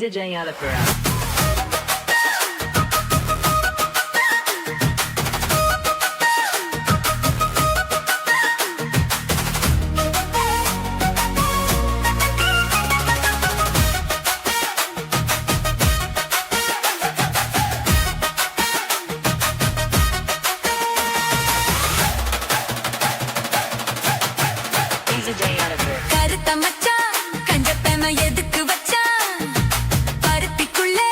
DJ Alapura. கருத்த மச்சான் கஞ்சப்பேம எதுக்கு வச்சான் பருத்திக்குள்ளே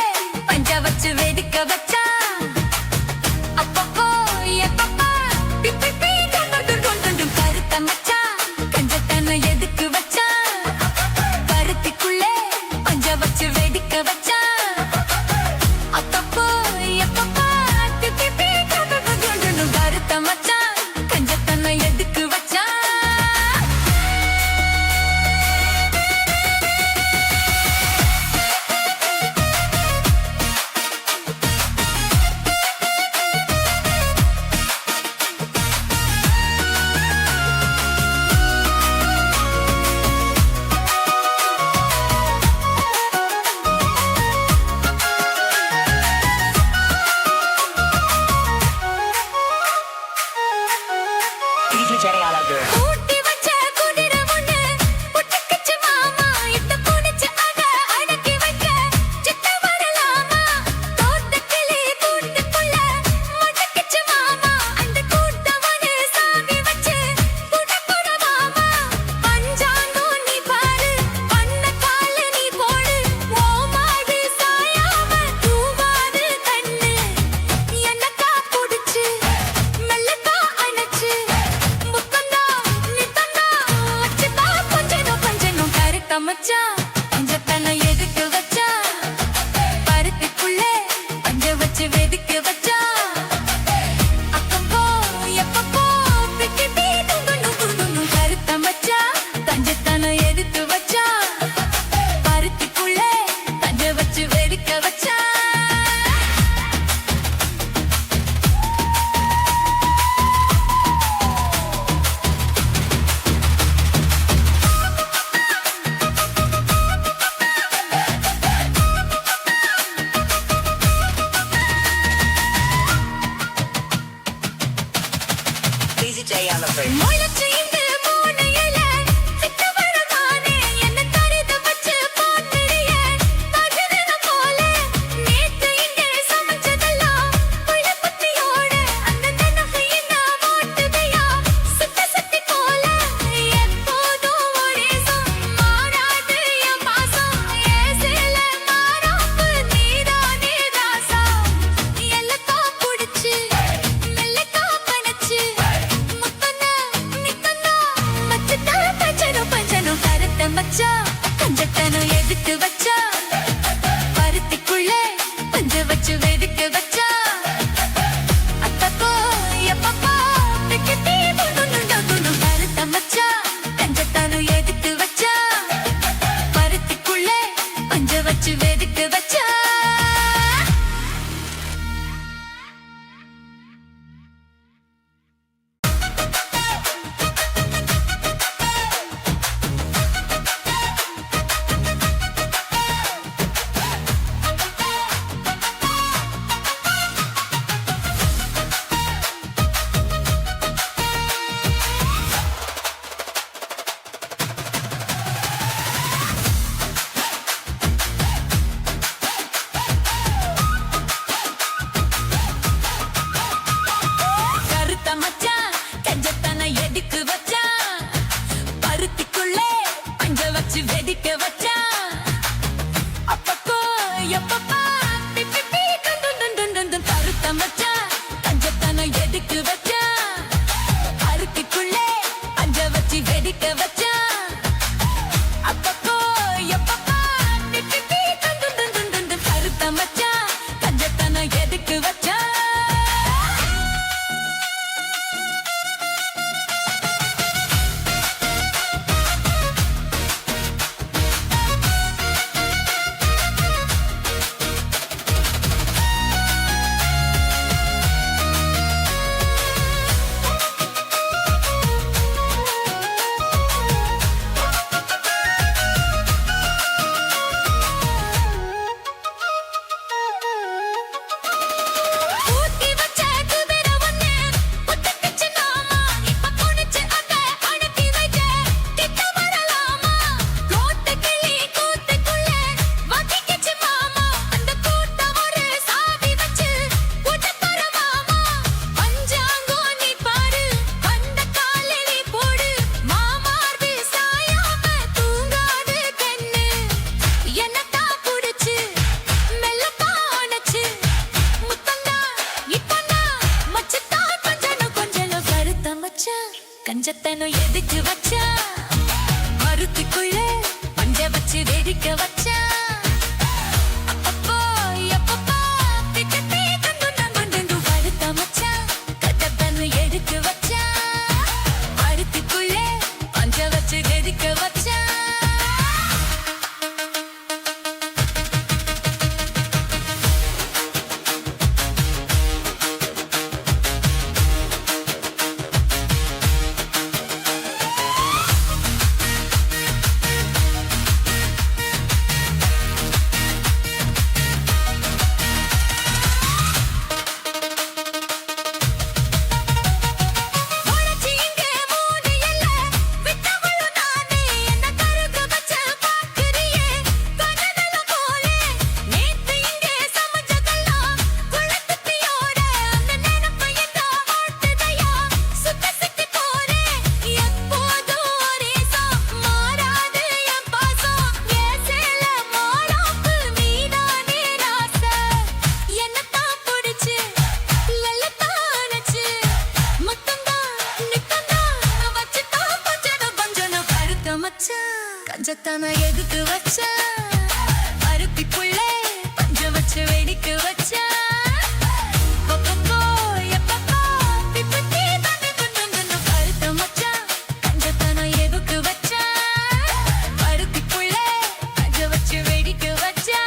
பஞ்ச வச்சு வெடிக்க வச்சான் அப்பப்போ எப்பப்பா பிப்பி பீ கொண்டு கருத்த மச்சான் கஞ்சப்பேம எதுக்கு வச்சான் பருத்திக்குள்ளே பஞ்ச வச்சு வெடிக்க வச்சான் அப்பப்போ எப்பப்பா பிப்பி பீ கொண்டு கருத்த மச்சான் கஞ்சப்பேம எதுக்கு வச்சான் DJ Alapura. ஊட்டி வச்ச குதிரை ஒண்ணு புட்டுக்குச்சு மாமா இத்த புடிச்சு அத அடக்கி வைக்க சித்த வரலாமா தோட்ட கிளி கூட்டுக்குள்ள முட்டுக்குச்சு மாமா அந்த கூட்டவனு சாவி வச்சு புட மாமா பஞ்சாங்கோ நீ பாரு பண்ண கால நீ போடு ஓ மாடு சாயாம தூவாது கண்ணு என்னக்கா புடிச்சு மெல்லக்கா அணைச்சு முத்தந்தா நித்தந்தா வச்சுதா கொஞ்சனும் கருத்த மச்சான் பஞ்ச பெண்ண எதுக்கு வச்சா பருத்திக்குள்ளே பஞ்ச வச்சு வெதுக்கு வச்சா அப்பப்போ எப்பப்போ பிக்கி பீ துங்குணும் கருத்த மச்சான் தஞ்சத்தன எதுக்கு வச்சா பருத்திக்குள்ளே பஞ்ச வச்சு வெதுக்க வச்சா DJ Alapura. முளைச்சு இந்த மூணு இலை சித்த வரதானே என்ன தரித வச்சு பாத்துறிய தகுதின போல நேத்து இங்க சமைச்சதெல்லாம் புள்ள பத்தியோட அந்த நனகையின ஓட்டுதையா சுத்தி போல எப்போதும் ஒரே மாறாது என் பாசம் ஏசில மாறாப்பு நீதானே ராசா எல்லக்கா புடிச்சு மெல்லக்கா பனச்சு முத்தன நித்தன கஞ்சத்தனம் எதுக்கு வச்சா மருத்துக்குள்ள பஞ்ச வச்சு வேடிக்க வச்சா எடுத்து வச்சா மருத்துக்குள்ளே பஞ்ச வச்சு வேடிக்க வச்சா கஞ்சத்தான எதுக்கு வச்சா அருத்திக்குள்ளே பஞ்ச வச்சு வேடிக்க வச்சா கஞ்சத்தான எதுக்கு வச்சா அருத்திக்குள்ளே பஞ்ச வச்சு வேடிக்க வச்சா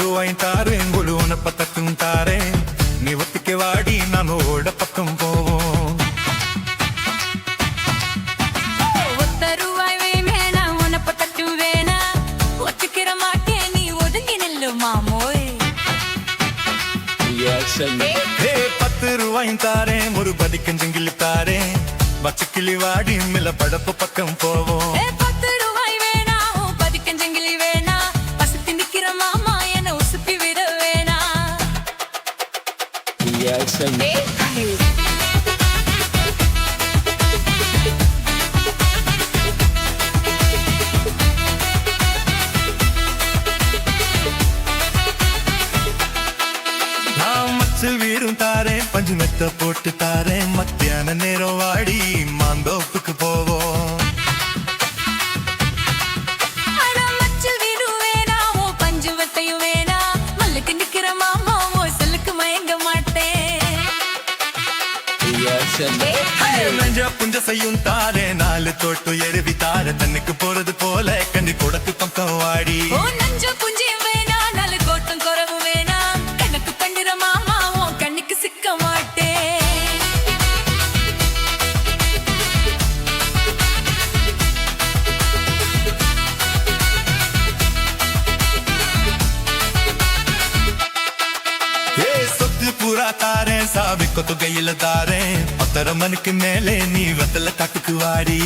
ரூபாயும் தாரேன் குழு உனப்பத்தக்கும் தாரேன் நீ ஒத்திக்க வாடி நான் ஓட பக்கம் போவோம் ரூபாய் வேணா உனப்பத்தட்டும் வேணா ஒத்துக்கிற மாட்டேன் நீ ஒதுங்கி நெல்லு மாமோய் 10 ரூபாயும் தாரேன் ஒரு பதிக்கஞ்சங்கிலி தாரேன் வச்சு கிளி வாடி மில்ல படப்பு பக்கம் போவோம் 10 ரூபாய் வேணா பதிக்கஞ்சங்கிலி வேணா பசுத்தி நிக்கிற மாமா என்ன உசுப்பி விட வேணா நான் மச்சல் வீரும் தாரேன் பஞ்சு மெத்த போட்டு தாரேன் மத்தியான நேரம் வாடி மாந்தோப்புக்கு போவோம் புஞ்ச செய்யும் தாரே 4 தோட்டு எருவி தார தன்னுக்கு போறது போல கண்ணி கொடுத்து பக்கம் வாடி நஞ்ச புஞ்சி வேணா 4 கோட்டம் குறவு வேணா கணக்கு பண்ணிற மாமா உன் கண்ணுக்கு சிக்க மாட்டேன் पूरा तारे साबिक को तो गई लतारे पत्थर मन के मेले नी वतल तक वाड़ी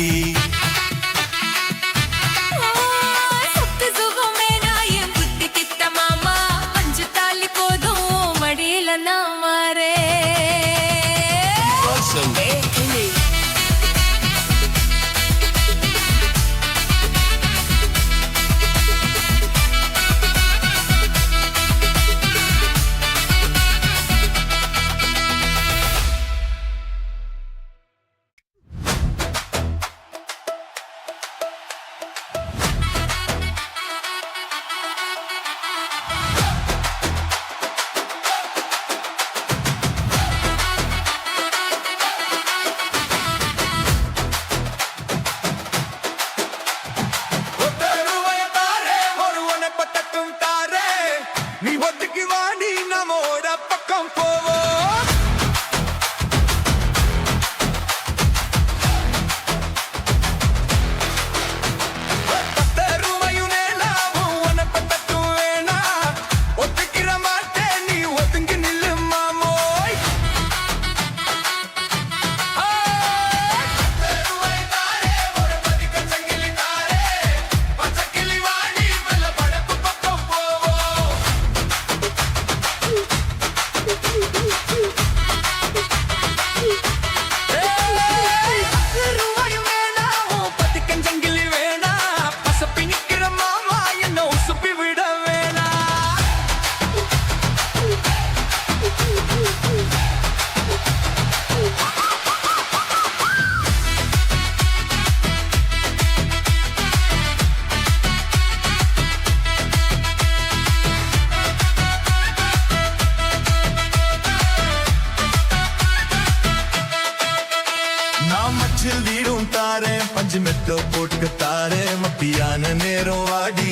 மச்சில் வீடும் தாரேன் பஞ்சு மெத்த போட்டுக்க தாரேன் மத்தியான நேரம் வாடி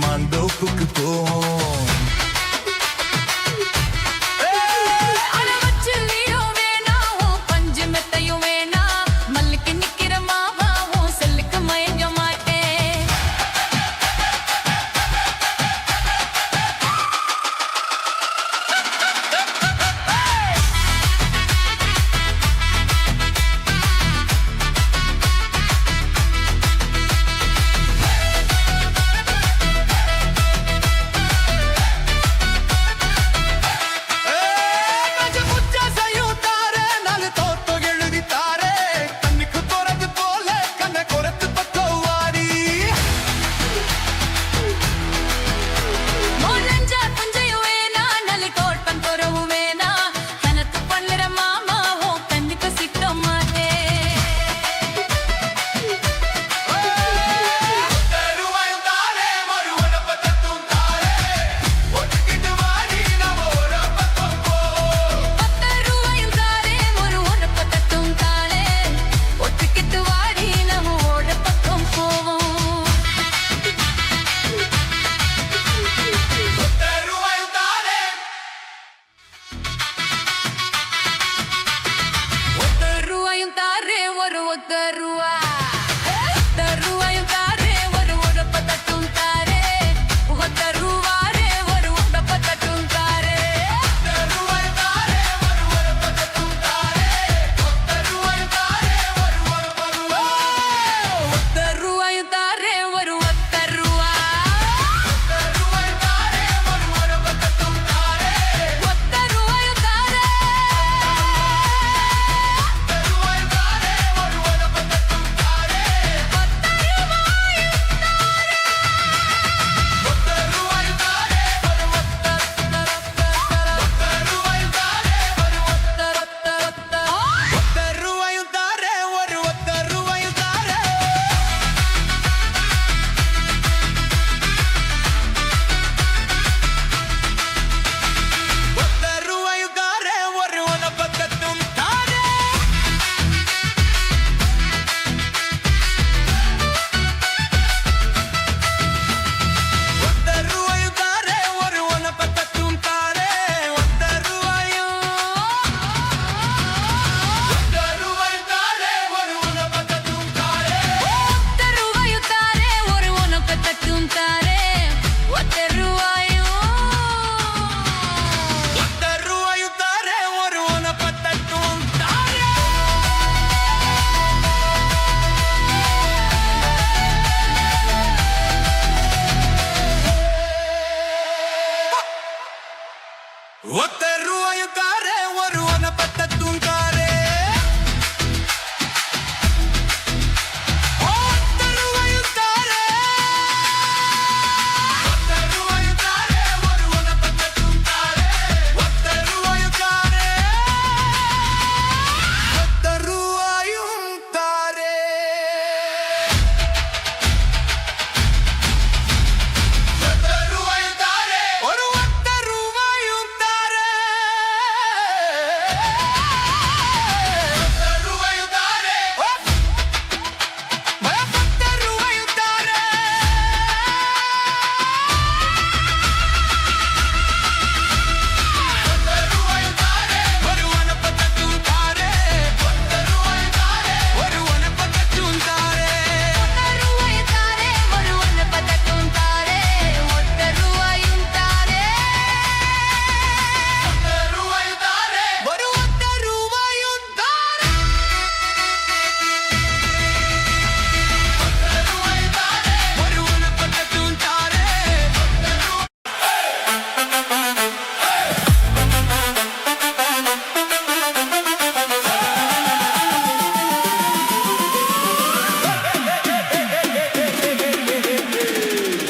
மாந்தோப்புக்கு போவோம் அட வச்சு வீடும் வேணாம் பஞ்சு மெத்தையும் வேணாம் மல்லுக்கு நிக்கிற மாவாவும் செல்லுக்கு மயங்க மாட்டேன்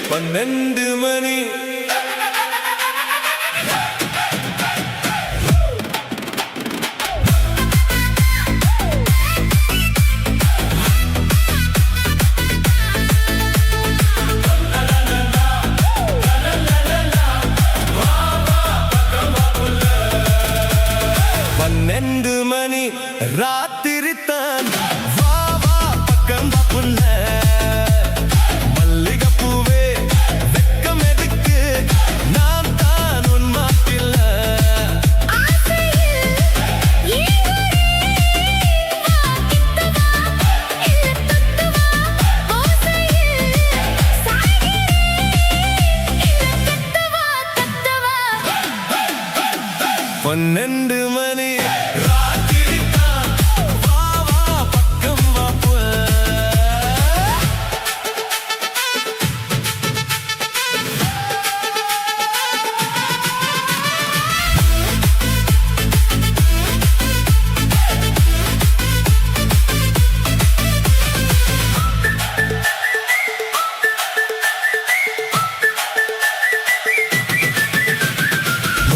பன்னெண்டு மணி பன்னெண்டு மணி ராத்திரி தான் வா 12 மணி ராத்திரி தான். வா வா பக்கம் வா புள்ள.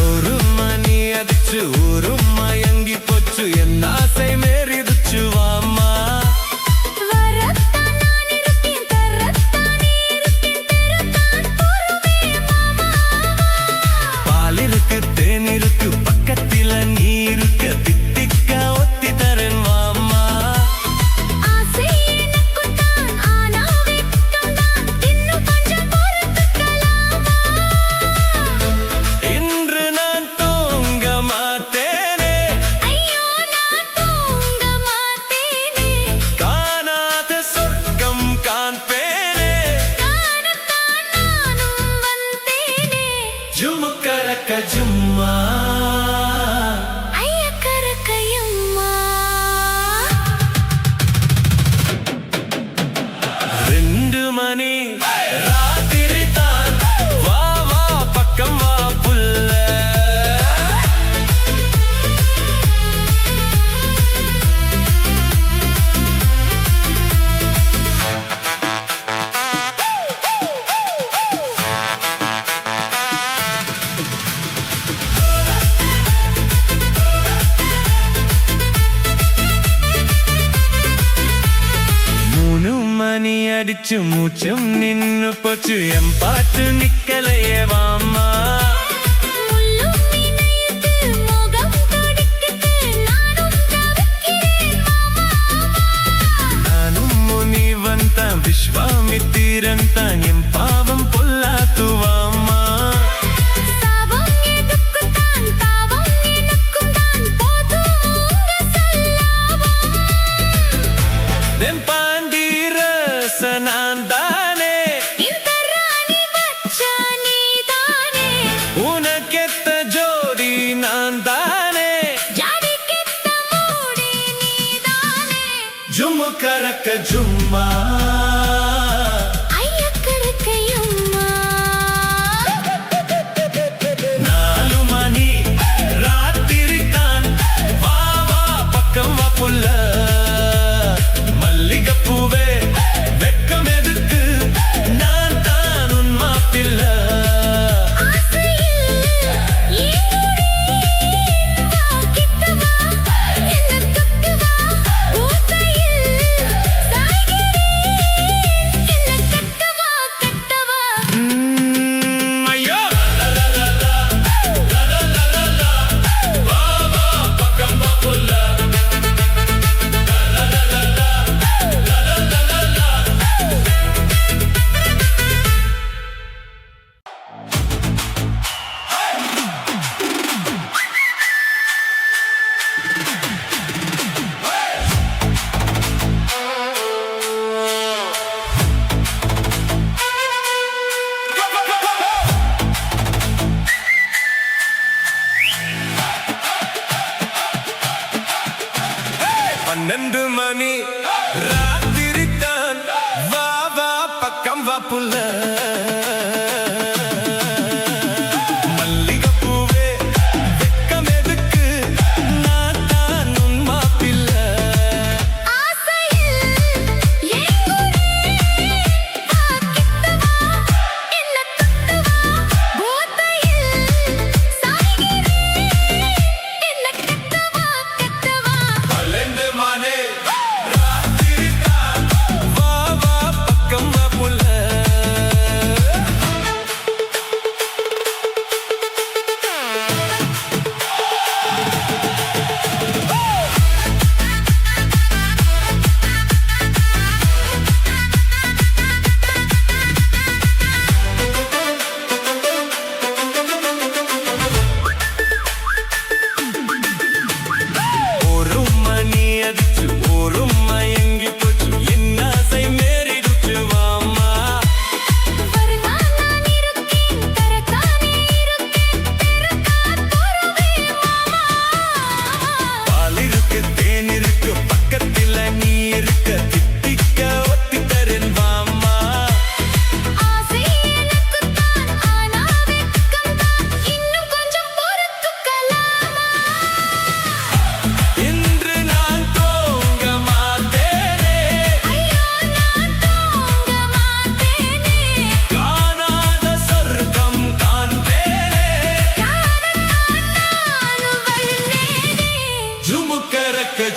ஒரு மணி அடிச்சு ஒரு மயங்கி போச்சு என் ஆசை மேறிடுச்சு வாமா. வரத்தான் நான் இருக்கேன் தரத்தான் நீ இருக்கேன் தரத்தான் பொறுமே மாமா பால் இருக்கு தேன் இருக்கு பக்கத்தில நீ இருக்க தித்திக்க ஒத்தி தரேன் வாமா. ஆசை எனக்கும் தான் ஆனா வெட்கம் தான் இன்னும் கொஞ்சம் பொறுத்துக்கலாமா இன்று நான் தூங்க மாட்டேனே ஐயோ நான் தூங்க மாட்டேனே காணாத சொர்க்கம் காண்பேனே. காணத்தான் நானும் வந்தேனே ஜுமுக்கரக்க ஜும்மா ஐயக்கரக்கையம்மா 2 மணி ராத்திரி தான். வா வா பக்கம் வா புள்ள. மூணு மணி அடிச்சு மூச்சும் நின்னு போச்சு என் பாட்டு நிக்கலையே வாமா. முள்ளும் நினைத்து முகம் துடிக்குது நானும் தவிக்கிறேன் மாமா நானும் முனிவன் தான் விஸ்வாமித்திரன் தான் என் பாவம் பொல்லாத்து வாமா. சாபம் எதுக்குத்தான் தாவம் எனக்கும் தான் போதும் உங்க சல்லாபம் என் பாண்டி ரசனான் தானே இந்த ராணி பச்சா நீதானே உனக்கெத்த ஜோடி நான் தானே. ஜாடி கெட்ட மூடி நீதானே ஜுமுக்கரக்க ஜும்மா ஐயக்கரக்கையம்மா 4 மணி ராத்திரி தான். வா வா பக்கம் வா புள்ள. மல்லிகைப்பூவே வெட்கம் எதுக்கு நான் தான் உன் மாப்பிள்ளை. ஆசையில் ஏங்குறேன் வா கிட்ட வா என்ன தொட்டு வா ஊத்தையில் சாய்கிறேன் என்ன கட்டவா கட்டவா ஐயோ வா வா பக்கம் வா புள்ள. பன்னெண்டு மணி ராத்திரி தான். வா வா பக்கம் வா புள்ள. மல்லிகைப்பூவே வெட்கம் எதுக்கு நான் தான் உன் மாப்பிள்ளை. ஆசையில் ஏங்குறேன் வா கிட்ட வா என்ன தொட்டு வா ஊத்தையில் சாய்கிறேன் என்ன கட்டவா கட்டவா 12 மணி ராத்திரி தான். வா வா பக்கம் வா புள்ள.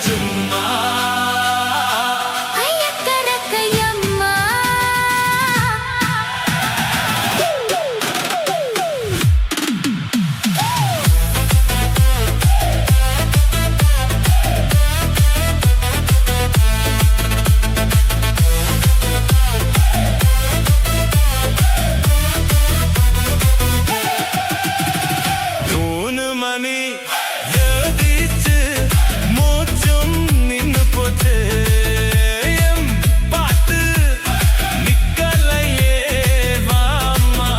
சும்மா ஐயக்கரக்கையம்மா மணி எழுதிச்சு மூச்சும் நின்னு போச்சு எம் பாட்டு நிக்கலையே வாமா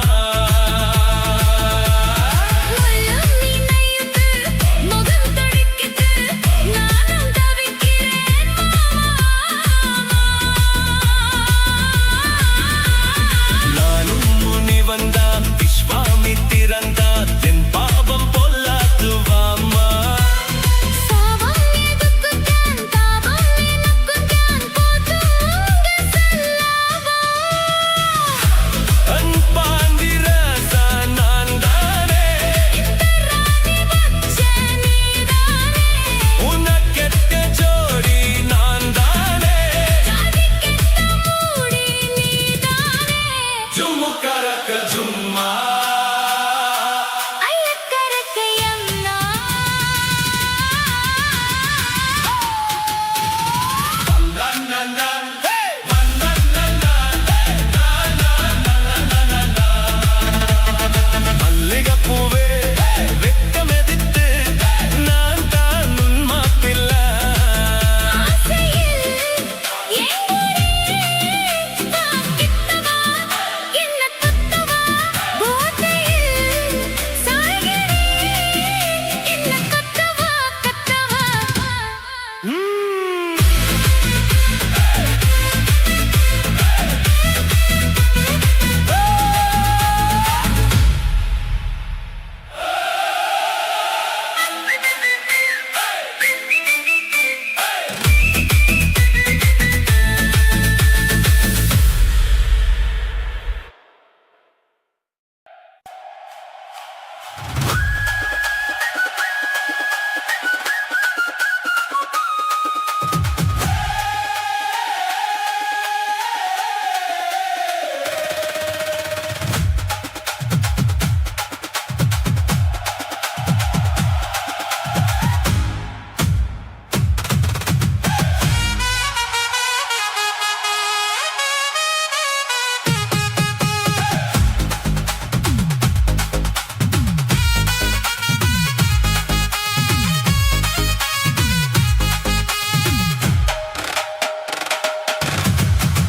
உள்ளம் நினையுது முகம் தடிக்குது நானும் தவிக்கிறேன் மாமா நானும் முனி வந்தான் விஸ்வாமித்திரந்தான் என் பாவம் பொல்லாது வாமா சாவம் எதுக்குத்தான் தாபம் எனக்குத்தான் போதுங்க செல்லவா அன் பாண்டிரசா நான் தானே இந்த ராணி வச்ச நீதானே உனக்கெட்ட ஜோடி நான் தானே ஜாதிக்கெட்ட மூடி நீதானே ஜும்முக்கரக்க ஜும்மா ஐயக்கரக்கையம்மா மல்லிகைப்பூவே வெக்கமெதித்து நான் தான் உன் மாப்பிள்ளை ஆசையில் ஏங்குறே தான் கிட்டவா என்ன தொட்டவா போதையில் சாய்கிறே என்ன கட்டவா கட்டவா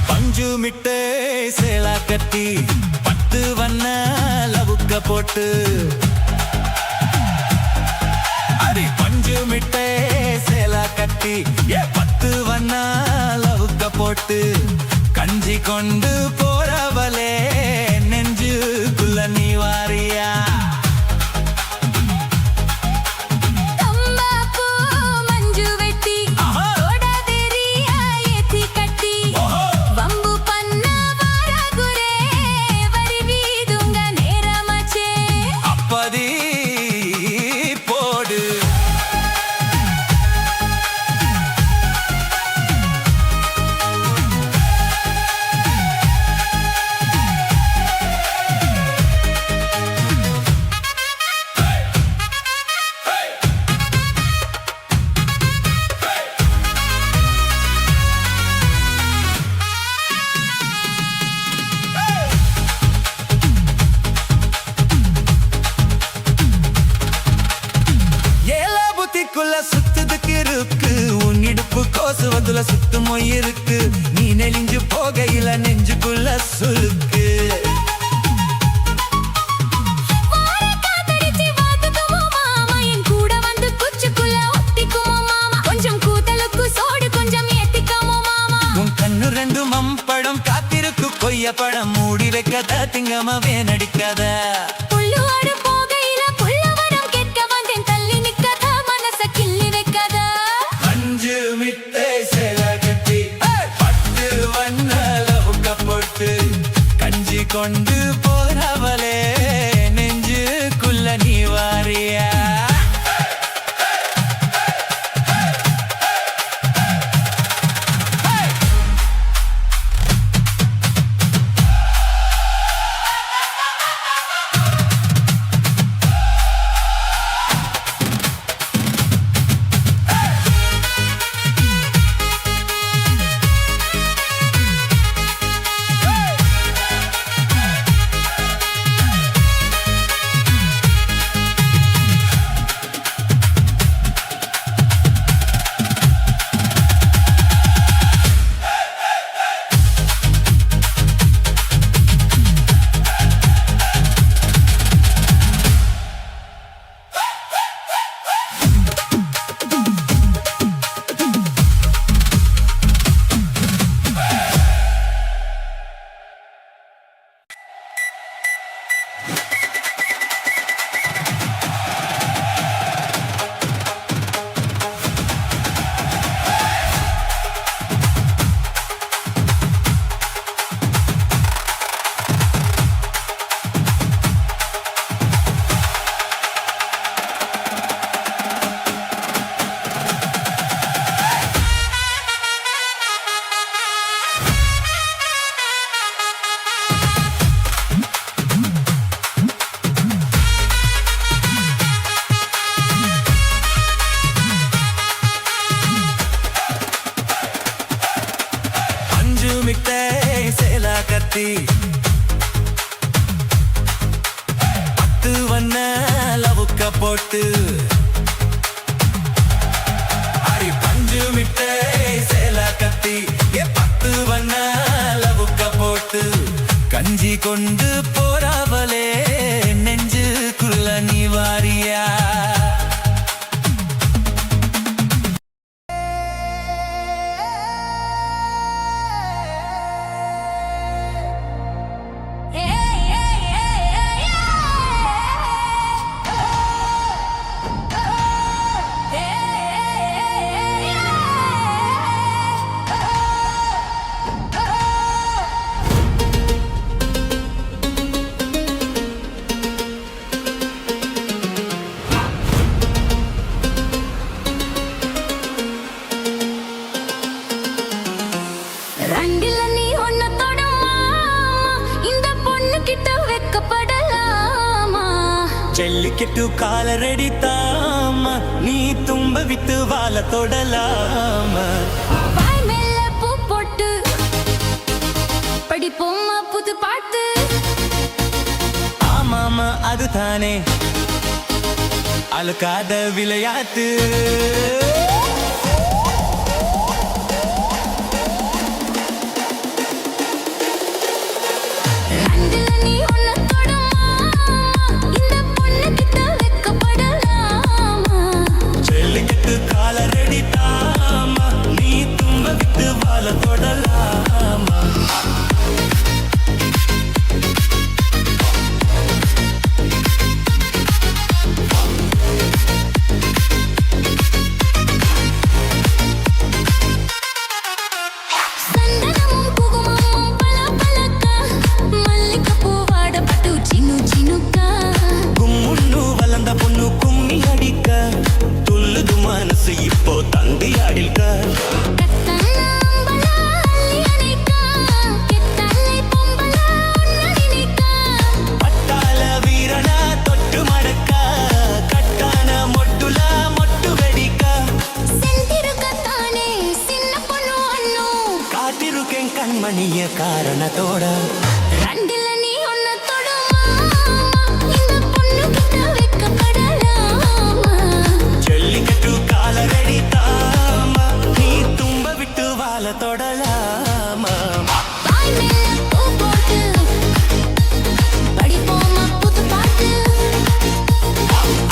பஞ்சு மிட்டே சேலா கட்டி பத்து வண்ண லவுக்க போட்டு அடி பஞ்சு மிட்டே சேலா கட்டி பத்து வண்ண லவுக்க போட்டு கஞ்சி கொண்டு போறவளே நெஞ்சுக்குள்ள நீ வாரியா தம்பாப்பூ மஞ்சு வெட்டி ஓடாதேரியா ஏத்தி கட்டி வம்பு பண்ண வாராகுரே வரி வீதுங்க நேரமாச்சே அப்பதி போடு ஏலா புத்திக்குள்ள சுத்துதுக்கு இருக்கு உன் இடுப்பு கோசுவதுல சுத்து மொய் இருக்கு நீ நெளிஞ்சு போகையில நெஞ்சுக்குள்ள சுருக்கு வார காத்தடிச்சி வாத்துக்குமோ மாமா என் கூட வந்து குச்சுக்குள்ள ஒட்டிக்குமோ மாமா கொஞ்சம் கூத்தலுக்கு சோடு கொஞ்சம் ஏத்திக்கமோ மாமா உன் கண்ணு ரெண்டு மம்படம் காத்திருக்கு கொய்ய படம் மூடி வைக்காத திங்கமாவே நடிக்காத புல்லுவாடு போகையில புல்லவரம் கேட்க வந்தேன் தள்ளி நிக்காத மனச கிள்ளி வைக்காத அஞ்சு மிட்டை சேல கட்டி பத்து வண்ண லவுக்க போட்டு கஞ்சி கொண்டு போறவளே நெஞ்சுக்குள்ள நீ வாரியா கத்தி பத்து வண்ண லவுக்க போட்டு அடி பஞ்சு விட்டு சேல கத்தி பத்து வண்ண லவுக்க போட்டு கஞ்சி கொண்டு போறாவலே நெஞ்சுக்குள்ள நீ வாரியா ரெண்டுல நீ ஒன்ன தொடமா இந்த பொண்ணு கிட்ட வெக்கப்படலாமா ஜல்லிக்கட்டு கால ரெடி தாமா நீ தும்ப வித்து வாழ தொடலாமா வாய் மேல பூ போட்டு படிப்போமா புது பாட்டு ஆமாமா அதுதானே அழுக்காத விளையாட்டு ரெண்டுல நீ ஒன்ன தொடமா இந்த பொண்ணு கிட்ட வெக்கப்படலாமா ஜல்லிக்கட்டு கால ரெடி தாமா நீ தும்ப வித்து வாழ தொடலாமா சந்தனமும் குங்குமமும் பளபளக்க மல்லிகைப்பூ வாடப்பட்டு சின்ன சின்னுக்கா கும்முன்னு வளர்ந்த பொண்ணு கும்மி அடிக்க துள்ளுது மனசு இப்போ தந்தி அடிக்க கத்தனாம்பலா அள்ளியனிக்கா கெத்தலை பொம்பலா உன்னடினிக்கா பட்டாள வீரனா தொட்டு மடக்க கட்டான மொட்டுல மொட்டு வெடிக்க செந்திருக்கத்தானே சின்ன பொண்ணு அண்ணு காத்திருக்கேன் கண்மணிய காரணத்தோட ரெண்டுல நீ ஒன்ன தொடமா இந்த பொண்ணு கிட்ட வெக்கப்படலாமா ஜல்லிக்கட்டு கால ரெடி தாமா நீ தும்ப விட்டு வாழ தொடலாமா வாய் மேல பூ போட்டு படிப்போமா புது பாட்டு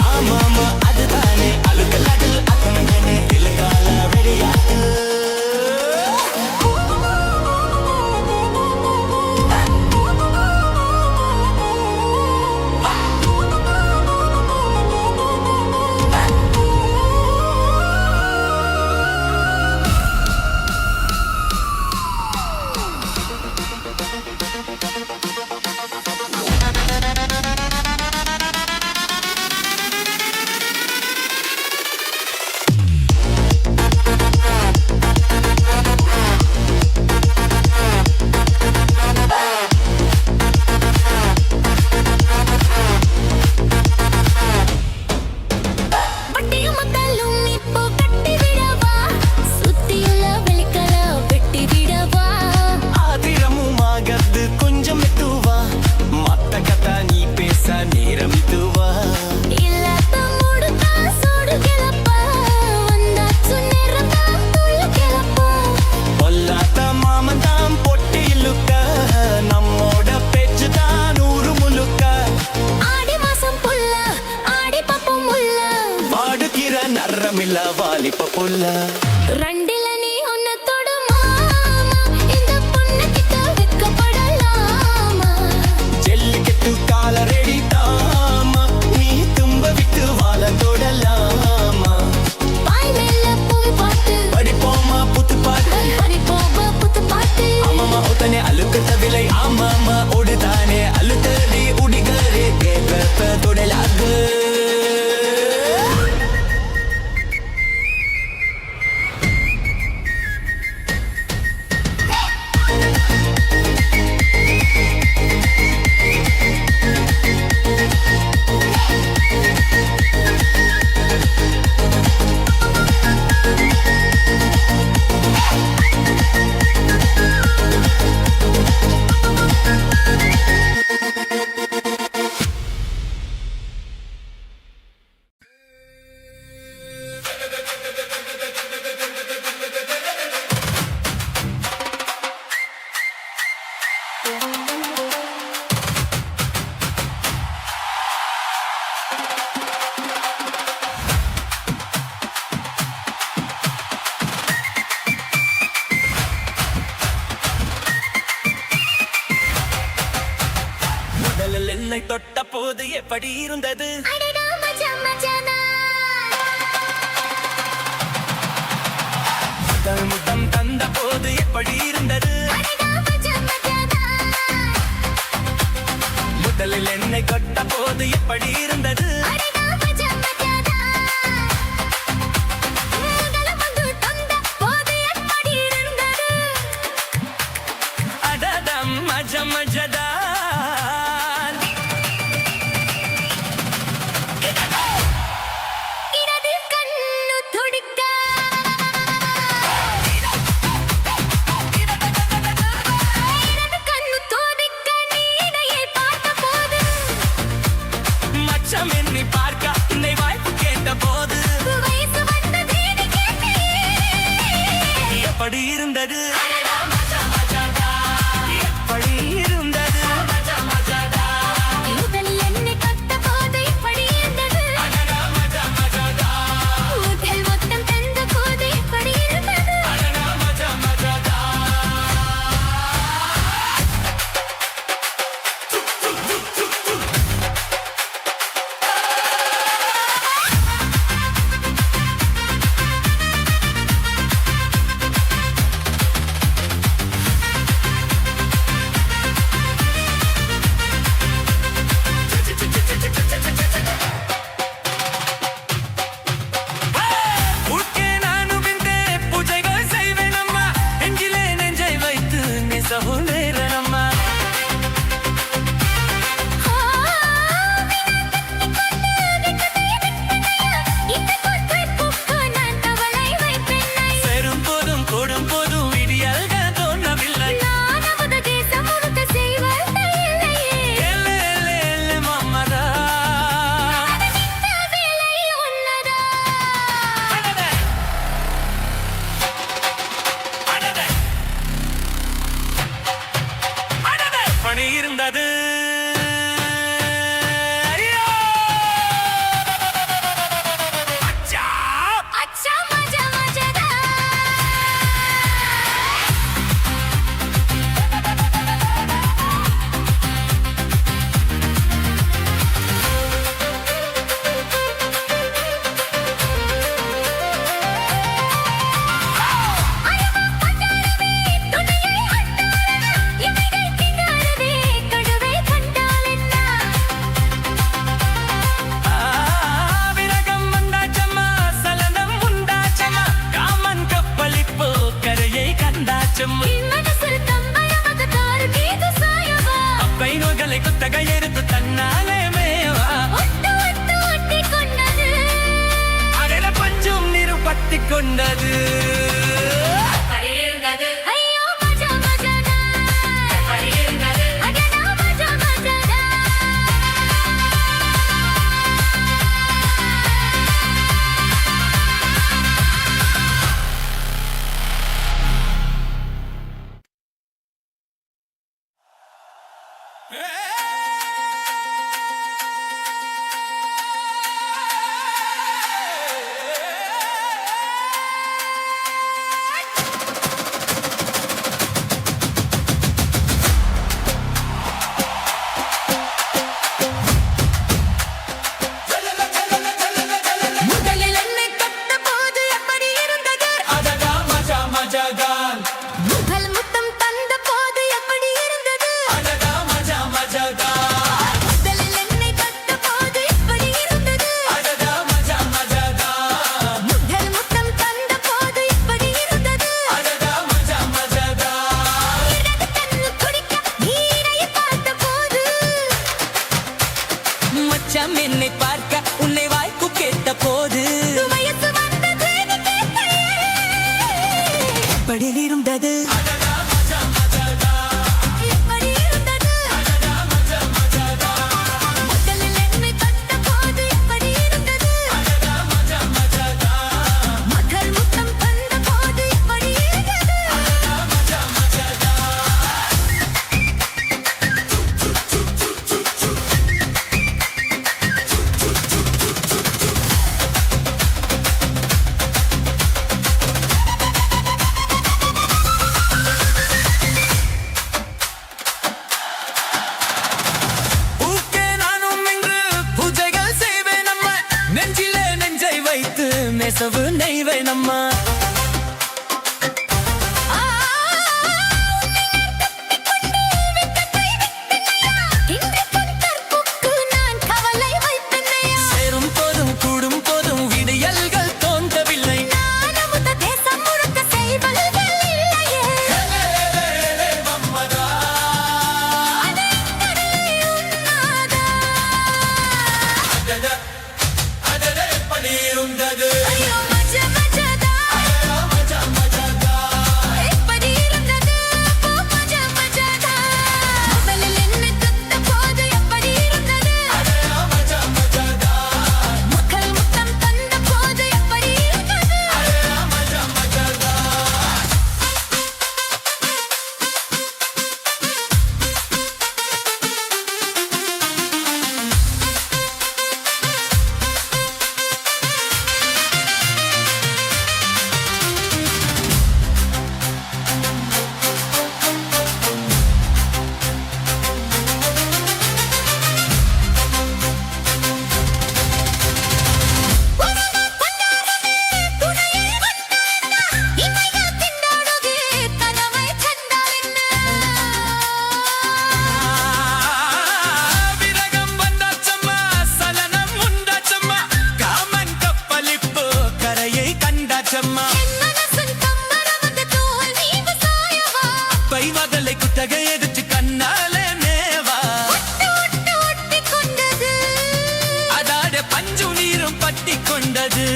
ஆமாமா அதுதானே அழுக்கலாடு அத்தனை இழுக்கால வெடியாட்டு வட்டியும் மத்தாலும் இப்போ கட்டி விடவா சுத்தியுள்ள வெளிக்கல வெட்டி விடவா ஆதிரமும் ஆகத்து கொஞ்சம் மெத்துவா மத்த கதா நீ பேச நேரம் இதுவா இல்லாத மூடுதா சூடு கிளப்பா வந்தாச்சு நேரத்தா துள்ள கிளப்பா பொல்லாத மாமந்தாம் பொட்டி இழுக்க நம்மோட பேச்சு தான் நூறு முழுக்க ஆடி மாசம் புல்ல ஆடி பாப்போம் உள்ள பாடுகிற நரமில்ல வாலிப்ப புல்ல ரெண்டுல நீ ஒன்ன தொடமா இந்த பொண்ணு கிட்ட வெக்கப்படலாமா ஜல்லிக்கட்டு கால ரெடி தாமா நீ தும்ப விட்டு வாழ தொடலாமா வாய் மேல பூ போட்டு படிப்போமா புத்து பாட்டு படிப்போமா புது பாட்டு ஆமாமா ஒத்தனை அழுக்கத்த விலை ஆமாமா ஓடுதானே அழுத்தடி உடிகரே கேட்ப தொடலாகு என்னை தொட்ட போது எப்படி இருந்தது அடடா மஜா மஜானா முதல் முத்தம் தந்த போது எப்படி இருந்தது அடடா மஜா மஜானா முதலில் என்னை தொட்ட போது எப்படி இருந்தது அடடா மஜா மஜானா முதல் வந்து தந்த போது எப்படி இருந்தது அடடம் மஜ மஜதான் இடது கண்ணு துடிக்க இடது கண்ணு துடிக்க நீனையை பார்த்த போது மச்சம் என்னை பார்க்க இந்த வாய்ப்பு கேட்ட போது வயசு வந்ததேன்னு கேட்டேன் எப்படி இருந்தது எப்படி இருந்தது முதலில் என்னை தொட்ட போது எப்படி இருந்தது முதல் முத்தம் தந்த போது எப்படி இருந்தது உட்கே நானும் விந்தே பூஜைகள் செய்வேன் அம்மா நெஞ்சிலே நெஞ்சை வைத்து நெசவுலேறன் அம்மா இந்த கொற்றை பூக்கு நான் தவளை வைப்பெண்ணை பெரும் போதும் கூடும் போதும் விடியல்கள் தோன்றவில்லை நான் நமது தேசம் முழுக்க செய்வது இல்லையே எல்லே எல்லே எல்லே மம்மதா இந்த வேலை உன்னதா அடடே அடடே அடடே பணி இருந்தது ஐயோ! அச்சா! அச்சா மஜா மஜாதா அழகா பட்டாரவே துணையை அண்டாரவே இமைகள் திண்டாரவே கடுவை கண்டாலென்னா விரகம் வந்தாச்சம்மா சலனம் உண்டாச்சம்மா காமன் கப்பலிப்போ கரையை கண்டாச்சம்மா என் மனசில் தம்பளமது தாரு கீது சாயவா அப்பை நோய்களை குத்தகை எடுத்து தன்னாலே மேவா ஒட்டு ஒட்டு ஒட்டி கொண்டது அடல பஞ்சும் நீரு பத்தி கொண்டது ஐயோ மஜா மஜாதா அடடா மஜா மஜாதா முதலில் என்னை தொட்ட போது எப்படி இருந்தது அடடா மஜா மஜாதான் முதல் முத்தம் தந்த போது எப்படி இருந்தது அடடா மஜா மஜாதான் முதலில் என்னை தொட்ட போது எப்படி இருந்தது அடடா மஜா மஜாதான் முதல் முத்தம் தந்த போது எப்படி இருந்தது அடடா மஜா மஜாதான் இடது கண்ணு துடிக்க நீனையை பார்த்த போது மச்சம் என்னை பார்க்க உன்னை வாய்க்கு கேட்ட போது வயசு வந்ததேன்னு கேட்டேன் எப்படி இருந்தது எப்படி இருந்தது முதலில் என்னை தொட்ட போது எப்படி இருந்தது முதல் முத்தம் தந்த போது எப்படி இருந்தது நெசவு நெய்வேனம்மா. சேரும் போதும் கூடும் போதும் விடியல்கள் தோன்றவில்லை. பணியிருந்தது பைவாதலை குத்தகை எதிர்த்து கண்ணாலே மேவா அதாட பஞ்சு நீரும் பட்டி கொண்டது.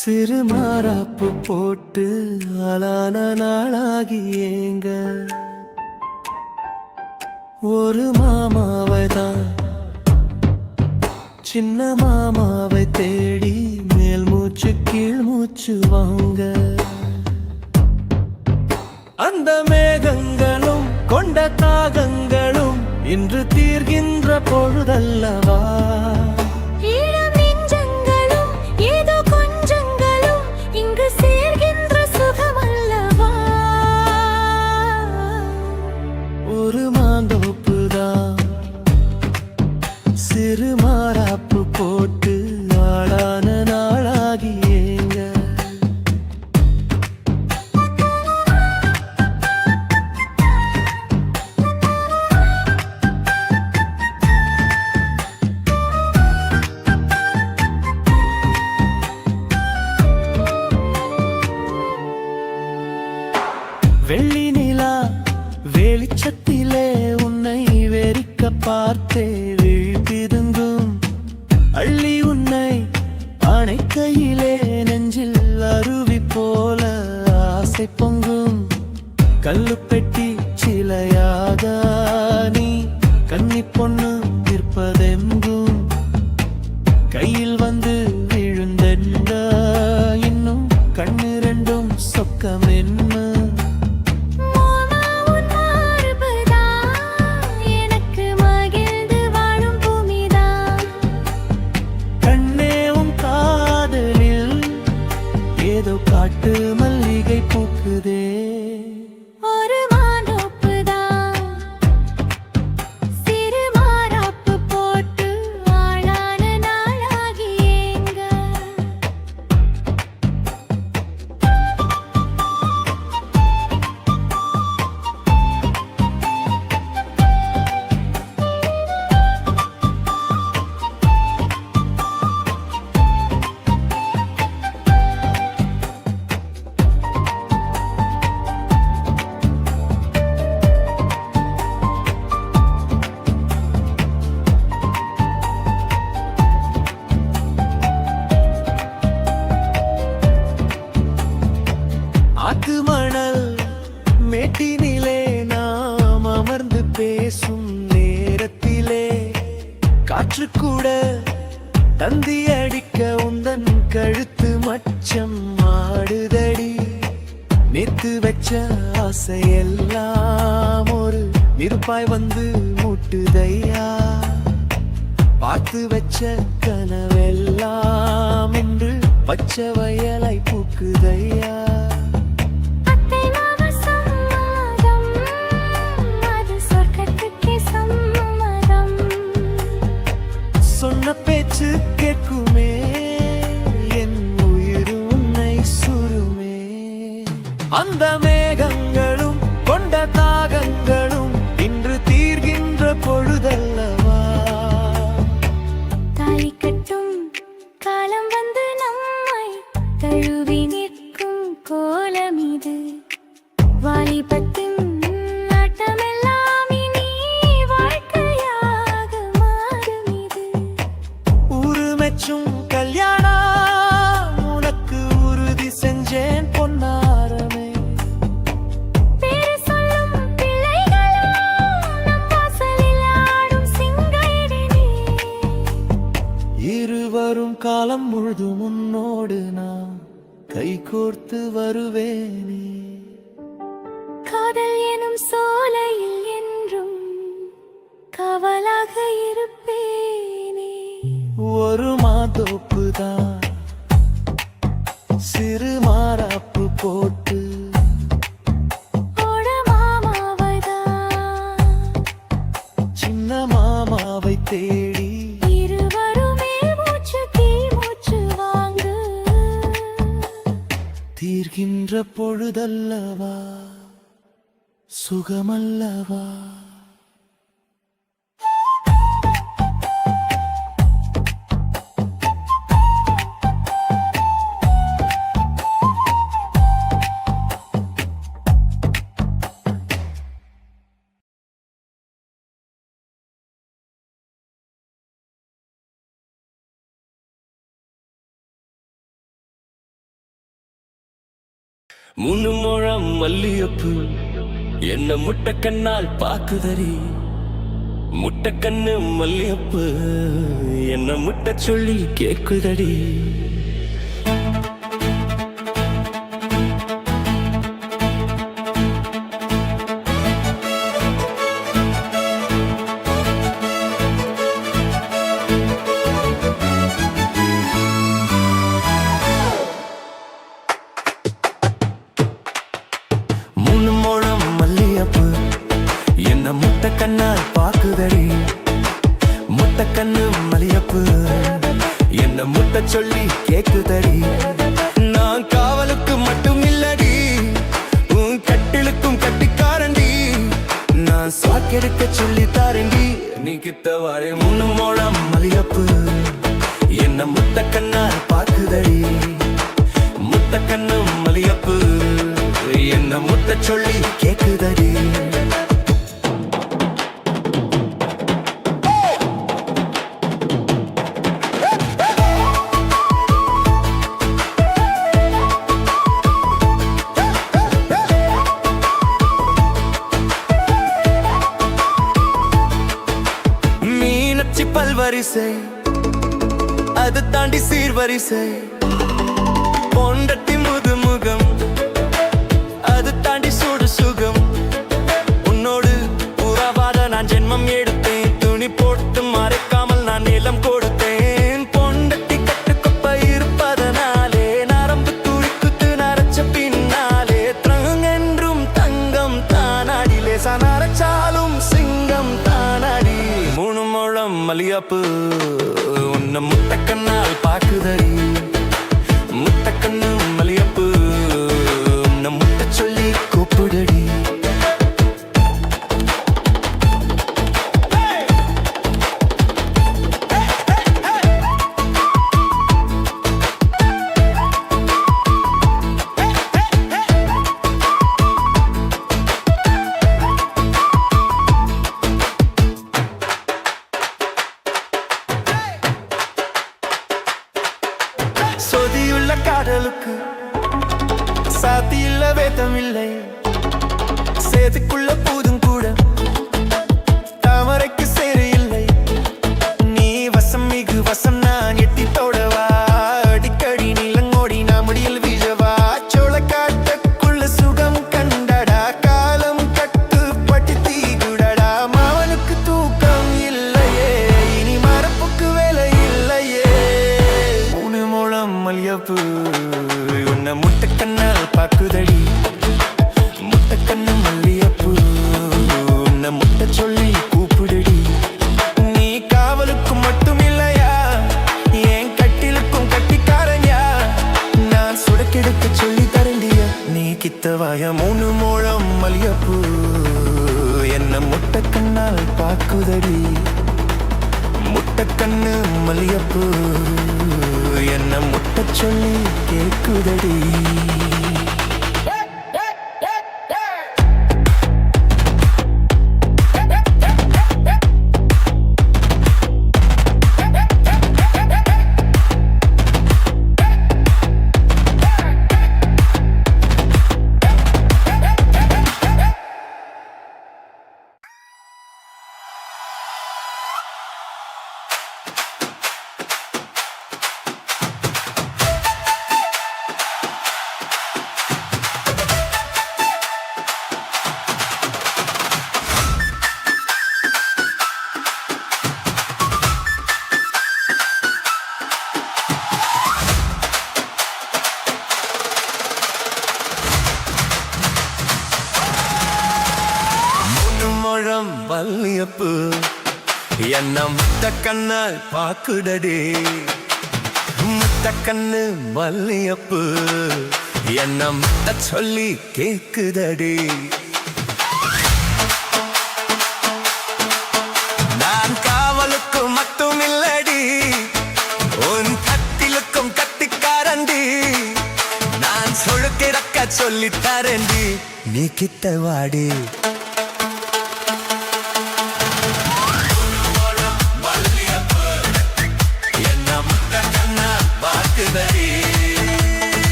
சிறு மாறாப்பு போட்டு ஆளான நாளாகி ஏங்க ஒரு மாமாவை தான் சின்ன மாமாவை தேடி மேல் மூச்சு கீழ் மூச்சு வாங்க. அந்த மேகங்களும் கொண்ட தாகங்களும் இன்று தீர்கின்ற பொழுதல்லவா. ஒரு மாந்தோப்புதான் சிறு மாறாப்பு போட்டு ஆளான நாளாகி ஏங்க. வெள்ளி நிலா வெளிச்சத்திலே உன்னை வெறிக்க பார்த்தே விழித்திருந்தும் அள்ளி உன்னை அணைக்கையிலே நெஞ்சில் அருவி போல ஆசை பொங்கும். கல்லுப்பெட்டி சிலையாக நீ கன்னி பொண்ணு நிற்பதெங்கும் கையில் வந்து விழுந்தென்ன இன்னும் கண்ணு ரெண்டும் சொக்கம் என்ன. ஏதோ காட்டு மல்லிகை பூக்குதே. ஒரு மாந்தோப்புதான் சிறு மாறாப்பு போட்டு காற்று கூட தந்தி அடிக்க உந்தன் கழுத்து மச்சம் ஆடுதடி. நேத்து வச்ச ஆசையெல்லாம் ஒரு நெருப்பாய் வந்து முட்டுதையா. பார்த்து வச்ச கனவெல்லாம் என்று பச்சை வயலை பூக்குதையா. அத்தை மாமா சம்மதம், அது சொர்க்கத்துக்கே சம்மதம். சொன்ன பேச்சு கேட்குமே என் உயிர் உன்னை சுருமே. அந்த மேகங்களும் கொண்ட தாகங்களும் இன்று தீர்கின்ற பொழுதல்லவா. தாலி கட்டும் காலம் வந்து நம்மை தழுவி நிற்கும் கோலம் இது. வாலிபத்தின் நாட்டமெல்லாம் இனி வாழ்க்கையாக மாறும் இது. உருமெச்சும் கல்யாணம் உனக்கு உறுதி செஞ்சேன் பொன்னாரமே. பேரு சொல்லும் பிள்ளைகளும் நம் வாசலில் ஆடும் சிங்காயிடினே. இருவரும் காலம் முழுதும் உன்னோடு நான் கைகோர்த்து வருவேனே. காதல் எனும் சோலையில் என்றும் காவலாக இருப்பேனே. ஒரு மாதோப்பு தான் சிறு மாறாப்பு போட்டு ஓட மாமாவைதான் சின்ன மாமாவை தேடி இருவருமே மூச்சு தீ மூச்சு வாங்கு. தீர்கின்ற பொழுதல்லவா சுகமல்லவா. மூணு முழம் மல்லியப்பு என்ன முட்டைக்கண்ணால் பாக்குதடி. முட்டைக்கண்ணு மல்லியப்பு என்ன முட்டை சொல்லி கேக்குதடி. மூணு முழம் மல்லியப்பு என்ன முட்டைக்கண்ணால் பாக்குதடி. முட்டைக்கண்ணு மல்லியப்பு என்ன முட்டை சொல்லி கேக்குதடி. நான் காவலுக்கு மட்டும் இல்லடி, உன் கட்டிலுக்கும் கட்டிக்காரண்டி. நான் சாக்கெடுக்க சொல்லி தாரண்டி, நீ கிட்ட வாழை. மூணு முழம் மல்லியப்பு என்ன முட்டைக்கண்ணால் பாக்குதடி. முட்டைக்கண்ணு மல்லியப்பு என்ன முட்டை சொல்லி கேக்குதடி. மீனச்சி பல்வரிசை அது தாண்டி சீர்வரிசை. பொண்டட்டி முதுமுகம் அது தாண்டி சுடு சுகம். உன்னோடு உறவாட நான் ஜென்மம் எடுத்தேன். துணி போட்டு மறைக்காமல் நான் நிலம் கொடுத்தேன். பொண்டட்டி கட்டுக்கொப்ப இருப்பதனாலே நரம்பு துடிக்குத்து நரைச்ச பின்னாலே. என்றும் தங்கம் தானாடி, லேசா நரைச்சாலும் சிங்கம் தானாடி. மூணு முழம் மல்லியப்பு உன்ன முட்டைக்கண்ணால் பாக்குதடி. முட்டைக்கண்ணு மல்லியப்பு உன்ன முட்டை சொல்லி கூப்பிடுடி. சொதியுள்ள காதலுக்கு சாத்தியுள்ள வேதமில்லை. சேதுக்குள்ள பூதும் கூட தாமரைக்கு சேரு இல்லை. நீ மூணு முழம் மல்லியப்பூ என்ன முட்டை கண்ணால் பாக்குதடி முட்டை கண்ணு மல்லியப்பூ என்ன முட்டை சொல்லி கேக்குதடி முழம் மல்லியப்பூ என்ன முத்த கண்ணால் பாக்குதடி முத்த கண்ணு மல்லியப்பூ என்ன முத்த சொல்லி கேக்குதடி நான் காவலுக்கு மட்டும் இல்லடி உன் கத்திலுக்கும் கத்திக்காரண்டி நான் சொழுக்கிடக்க சொல்லித்தரண்டி நீ கிட்ட வாடி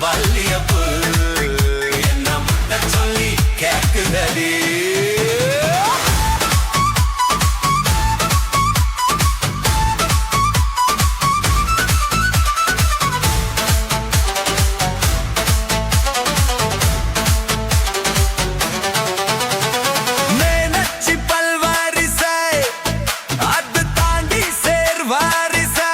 மல்லியப்பூ என்ன முட்டை சொல்லி கேக்குதடி மேனச்சி பல்வாரிசை அது தாண்டி சேர்வாரிசை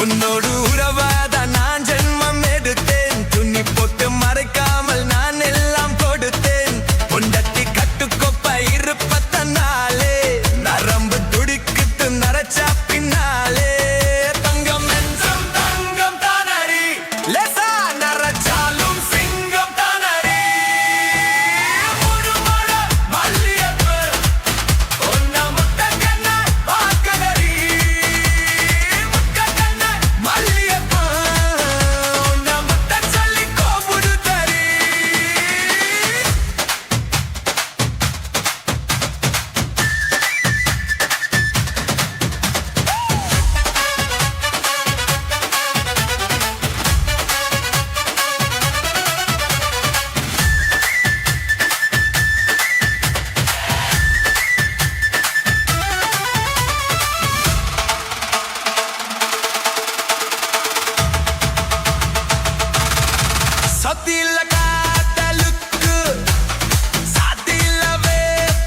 உன்னோடு உறவாத நான் ஜென்மம் எடுத்தேன் துணி போட்டு மறைக்காமல் நான் எல்லாம் கொடுத்தேன் பொண்டத்தி கட்டுக்கொப்ப இருப்பத்தனாலே நரம்பு துடிக்கிட்டு நரைச்சா பின்னாலே தங்கம் என்றும் தங்கம் தானடி லேசா நரைச்சாலும் சிங்கம் தானடி மூணு முழம் மல்லியப்பூ உன்னை முட்டை கண்ணால் பார்க்கதடி மல்லியப்பூ உன்னை முட்டை சொல்லி கூப்பிடுதடி சத்தியில்ல காதலுக்கு சாத்தியில்லவே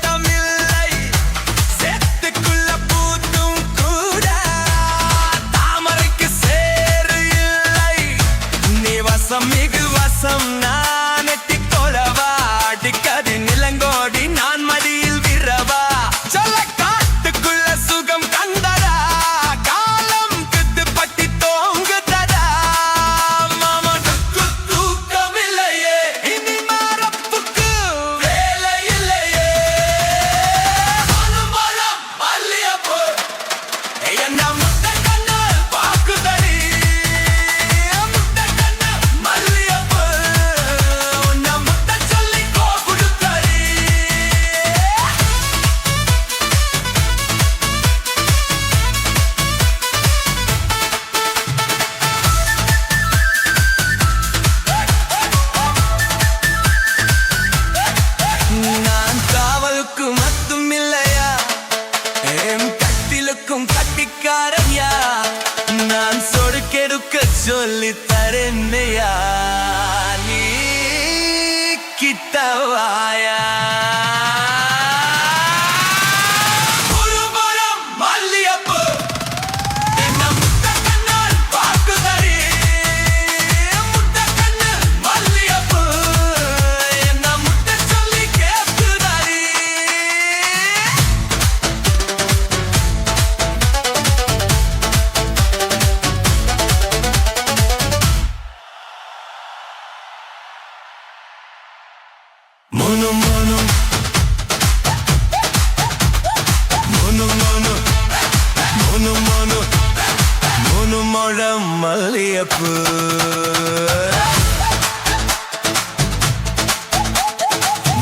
தமிழை சேத்துக்குள்ள பூத்தும் கூட தாமரைக்கு சேரு இல்லை நீ வசம் மிகு வசம் நான் எட்டி கொலவா அடிக்கடி நிலங்கோடி நான் மடியில் விரவா சொல்ல காட்டுக்குள்ள சுகம் கண்டடா காலம் கித்து பட்டி தோங்குதடா மாமனுக்கு தூக்கமில்லையே இனி மரப்புக்கு வேலை இல்லையே மலம் மல்லியப்பூ என்ன முட்டை கண்ணால் பாக்குதடி முட்டை கண்ணு மல்லியப்பூ உன்னை முட்டை சொல்லி கூப்பிடுதடி நான் காவலுக்கு மட்டும் இல்லையா என் கட்டிலுக்கும் கட்டிக்காரையா நான் சொடுக்கெடுக்க சொல்லி தரேன்னையா நீ கிட்டவாயா ஒரு மரம் மல்லியப்பூ என்ன முட்டை கண்ணால் பார்க்குதடி முட்டை கண்ணு மல்லியப்பூ என்ன முட்டை சொல்லி கேக்குதடி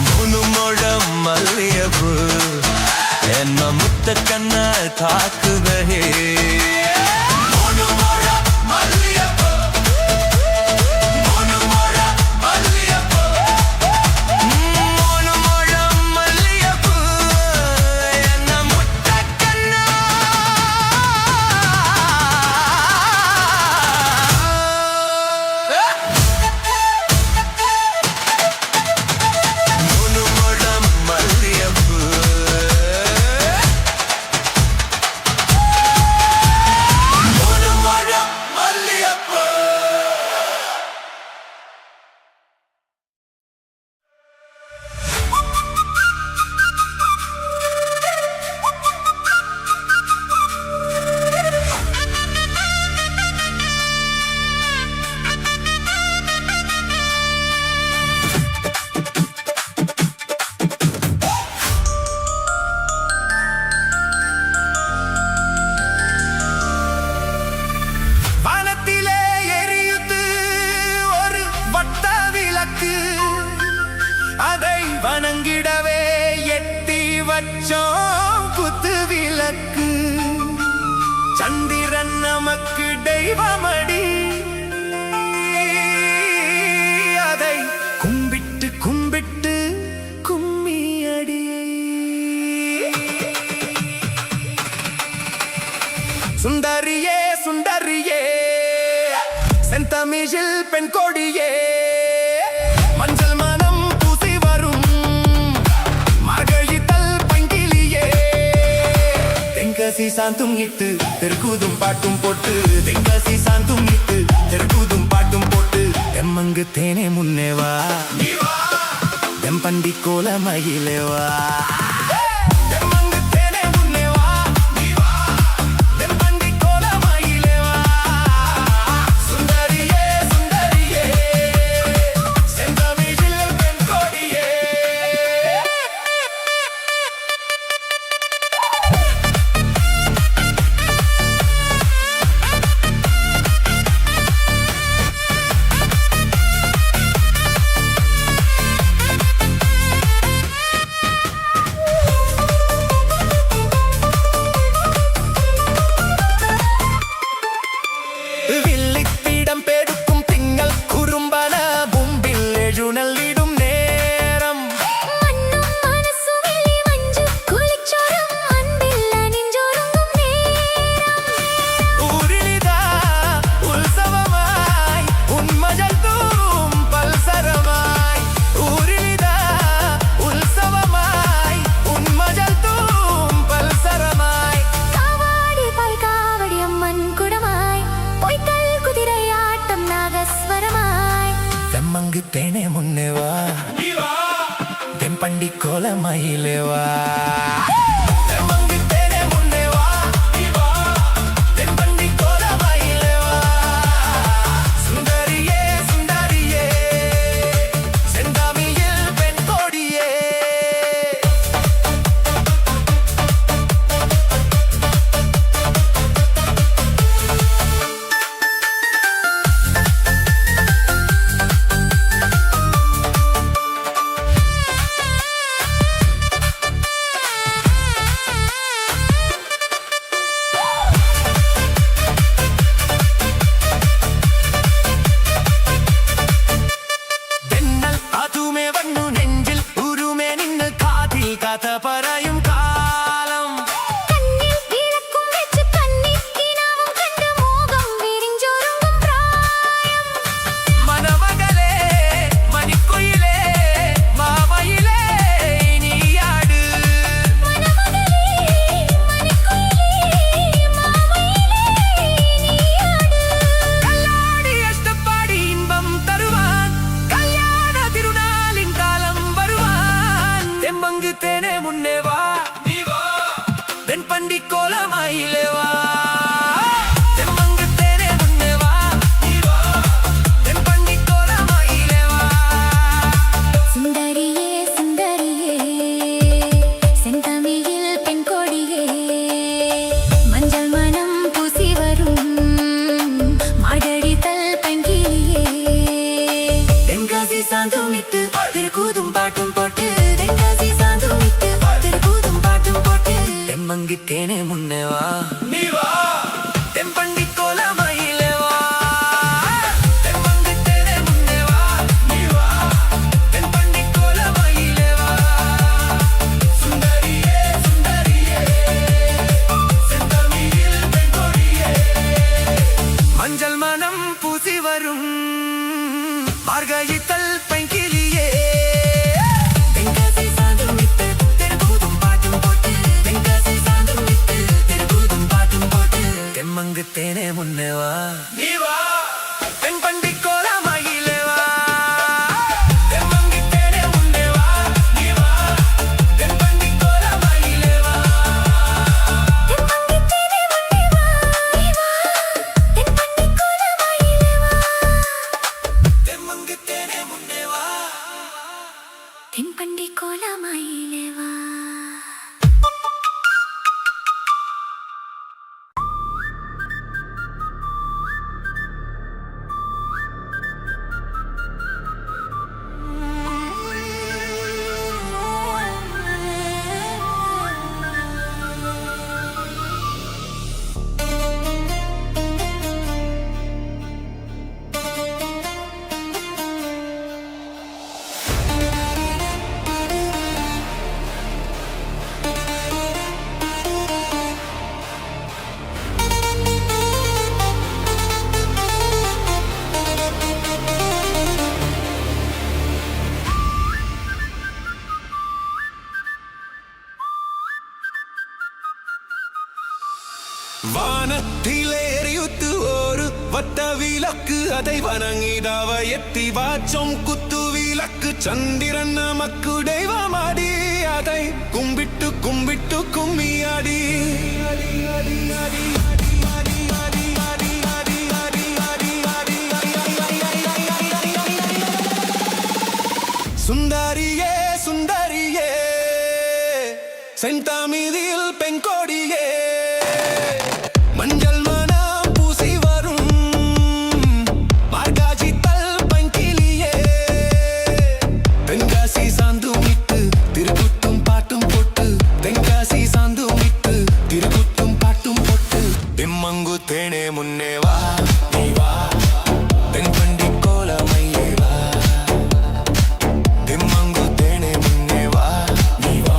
மூணு முழம் மல்லியப்பு என்ன முத்த கண்ணால் தாக்குதே மூணு முழம் மல்லியப்பு மூணு முழம் மல்லியப்பு மூணு முழம் மல்லியப்பு என்ன முத்த கண்ணா மூணு முழம் மல்லியப்பு மூணு முழம் மல்லியப்பு வானத்திலே எரியுது ஒரு வட்ட விளக்கு அதை வணங்கிடவே எட்டி வச்சோம் குத்து விளக்கு சந்திரன் நமக்கு தெய்வமடி அதை கும்பிட்டு கும்பிட்டு கும்மியடி சுந்தரியே சுந்தரியே செந்தமிழில் பெண் கொடியே மஞ்சள் மனம் பூசி வரும் மார்கழித்தல் பங்கிலியே தெங்கசி சாந்தும் இட்டு தெற்குதும் பாட்டும் போட்டு தெங்கசி சாந்தும் இட்டு தெற்குதும் பாட்டும் போட்டு தெம்மங்கு தேனே முன்னேவா தெம்பண்டி கோல மயிலேவா வில்லிப்பிடம் பெருக்கும் திங்கள் குறும்பன பூம்பில் எழுநல்லிடும் நேரம் மண்ணும் மனசும் வெளி மஞ்சு குளிச்சோறும் அன்பில் அணிஞ்சொருங்கும் நேரம் ஊரிலிதா உற்சவமாய் உன்மஜல் தூவும் பல்சரமாய் ஊரிலிதா உற்சவமாய் உன்மஜல் தூவும் பல்சரமாய் காவாடி பால் காவடி அம்மன் குடமாய் பொய்க்கல் குதிரை ஆட்டம் நாகஸ்வரமாய் தெம்மங்கு தேனே முன்னேவா தெம்பண்டி கோல மயிலேவா தெம்மங்கு தேனே முன்னேவா தெம்பண்டி கோல மயிலேவா சுந்தரியே சுந்தரியே செந்தாமியில் பெண் கொடியே மார்கழித்தல் பைங்கிலியே தென்காசி சாந்தும் விட்டு தெருக்கூதும் பாட்டும் போட்டு தென்காசி சாந்தும் விட்டு தெருக்கூதும் பாட்டும் போட்டு தெம்மங்கு தேனே முன்னே வா நீ வா தென்பண்டி கோலமயிலே வா தெம்மங்கு தேனே முன்னே வா நீ வா தென்பண்டி கோலமயிலே வா தென்மங்கி தேனே முன்னே வா நீ வா தென்பண்டி கோலமயிலே வா தெம்மங்கு தேனே முன்னே வா தென்பண்டி கோலமயிலே வா வானத்திலே எரியுத்து ஒரு வட்ட விளக்கு அதை வணங்கிடாவ எத்தி வாச்சம் குத்து விளக்கு சந்திரன் நமக்கு தெய்வமாடி அதை கும்பிட்டு கும்பிட்டு கும்மியாடி சுந்தரியே சுந்தரியே செந்தாமிதில் பெண்கொடியே மஞ்சள் மனம் பூசி வரும் மார்கழித்தல் பைங்கிலியே தென்காசி சாந்தும் விட்டு திருக்குத்தும் பாட்டும் போட்டு தென்காசி சாந்தும் விட்டு திருக்குத்தும் பாட்டும் போட்டு தெம்மங்கு தேனே முன்னே வா நீ வா தென்பண்டி கோலமயிலே வா தெம்மங்கு தேனே முன்னே வா நீ வா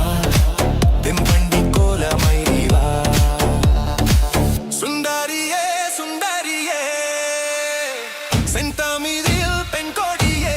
தென்பண்டி கோலமயிலே வா சுந்தரியே சுந்தரியே செந்தாமிதில் பெண்கொடியே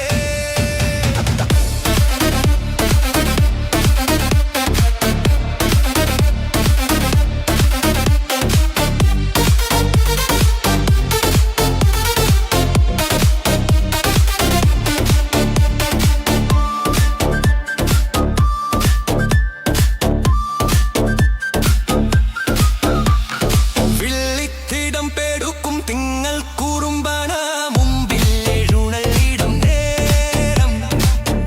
வில்லித்திடம் பெடுக்கும் திங்கள் கூறும்பன மும்பில் எழுநலிடும் நேரம்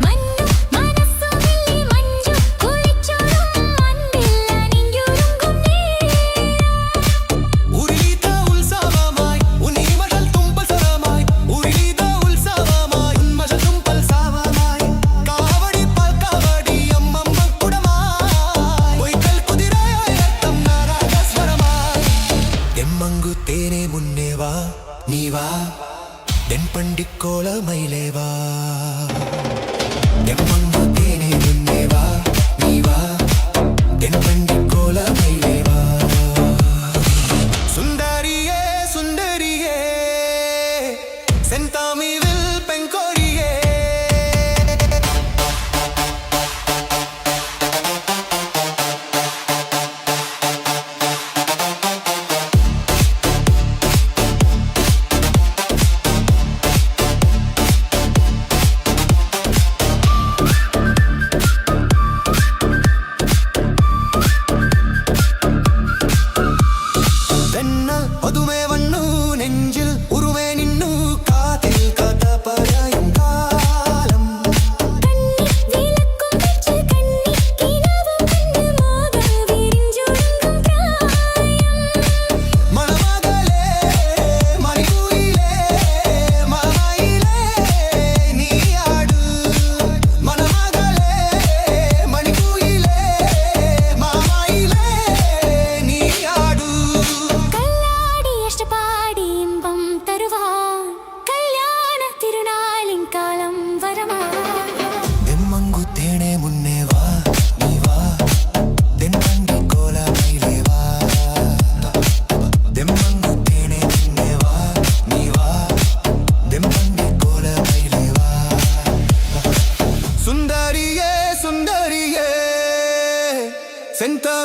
மண்ணும் மனசும் வெள்ளி மஞ்சும் குளிச்சோடும் அன்பில் அணிஞ்சுருங்கும் நேரம் உரித உற்சவமாய் உன் இமகள் தும்பல் சரமாய் உரித உற்சவமாய் உன் மகள் தும்பல் சாவமாய் காவடி பால் காவடி அம்மம்ம குடமாய் பொய்கள் குதிரையாய் ரத்தம் நாராகஸ்வரமாய் தெம்மங்கு தேனே முன்னே வா நீ வா தென்பண்டி கோலமயிலே வா தெம்மங்கு தேனே முன்னே வா நீ வா தென்பண்டி கோலமயிலே வா சுந்தரியே சுந்தரியே செந்தாமிவில் பெண்கொடியே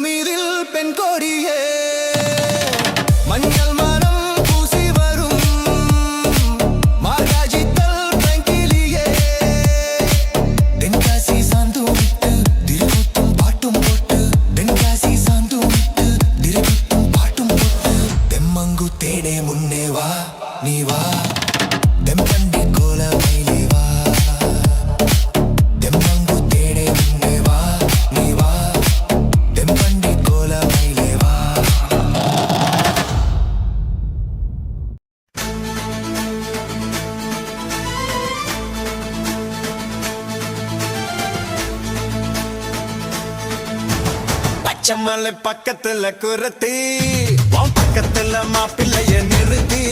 மீதில் பெண் கோடியே மஞ்சள் மனம் பூசி வரும் மார்காஜித்தல் பிராங்கிலியே தென்காசி சாந்தும் விட்டு திருக்குத்தும் பாட்டும் போட்டு தென்காசி சாந்தும் விட்டு திருக்குத்தும் பாட்டும் போட்டு தெம்மங்கு தேனே முன்னே வா நீ வா தெம்பண்டி கோல மயிலே வா தெம்மங்கு தேனே முன்னே வா நீ வா தெம்பண்டி கோல மயிலே வா பச்சைமலை பக்கத்துல குரத்தி உன் பக்கத்துல மாப்பிள்ளைய நிறுத்தி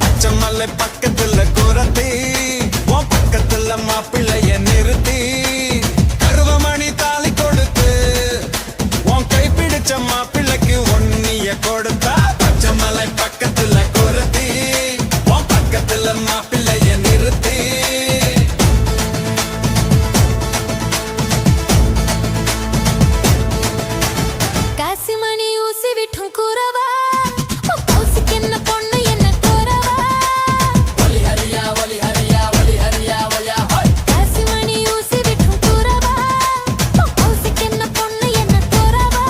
பச்சைமலை பக்கத்துல குரத்தி உன் பக்கத்துல மாப்பிள்ளைய நிறுத்தி கருவமணி தாலி கொடுத்து உன் கை பிடிச்ச மாப்பிள்ளைக்கு ஒன்னிய கொடுத்தா பச்சைமலை பக்கத்துல குரத்தி உன் பக்கத்துல மாப்பிள்ளைய நிறுத்தி காசிமணி ஊசி விட்டும் கூறவா கௌசிக்கு என்ன பொண்ணு என்ன கூறவா காசிமணி ஊசி விட்டும் கூறவா கௌசிக்கு என்ன பொண்ணு என்ன கூறவா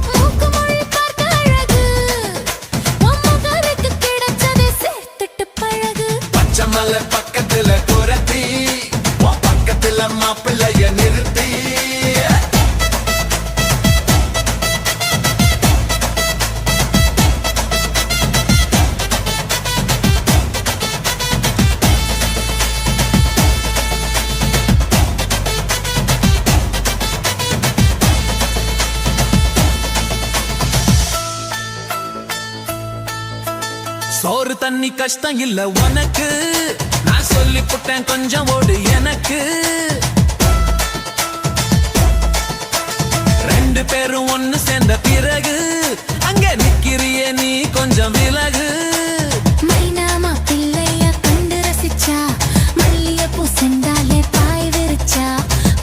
மூக்கு மொழி பார்க்க அழகு உம்மகருக்கு கிடைச்சது சேர்த்துட்டு பழகு பச்சைமலை பக்கத்துல குரத்தி உன் பக்கத்துல மாப்பிள்ளைய நிறுத்தி சோறு தண்ணி கஷ்டம் இல்ல உனக்கு நான் சொல்லி புட்டேன் கொஞ்சம் ஓடு எனக்கு ரெண்டு பேரும் ஒண்ணு சேர்ந்த பிறகு அங்க நிக்கிறியே நீ கொஞ்சம் விலகு மைனாமா பிள்ளைய கண்டு ரசிச்சா மல்லியப்பூ செண்டாலே பாய் விரிச்சா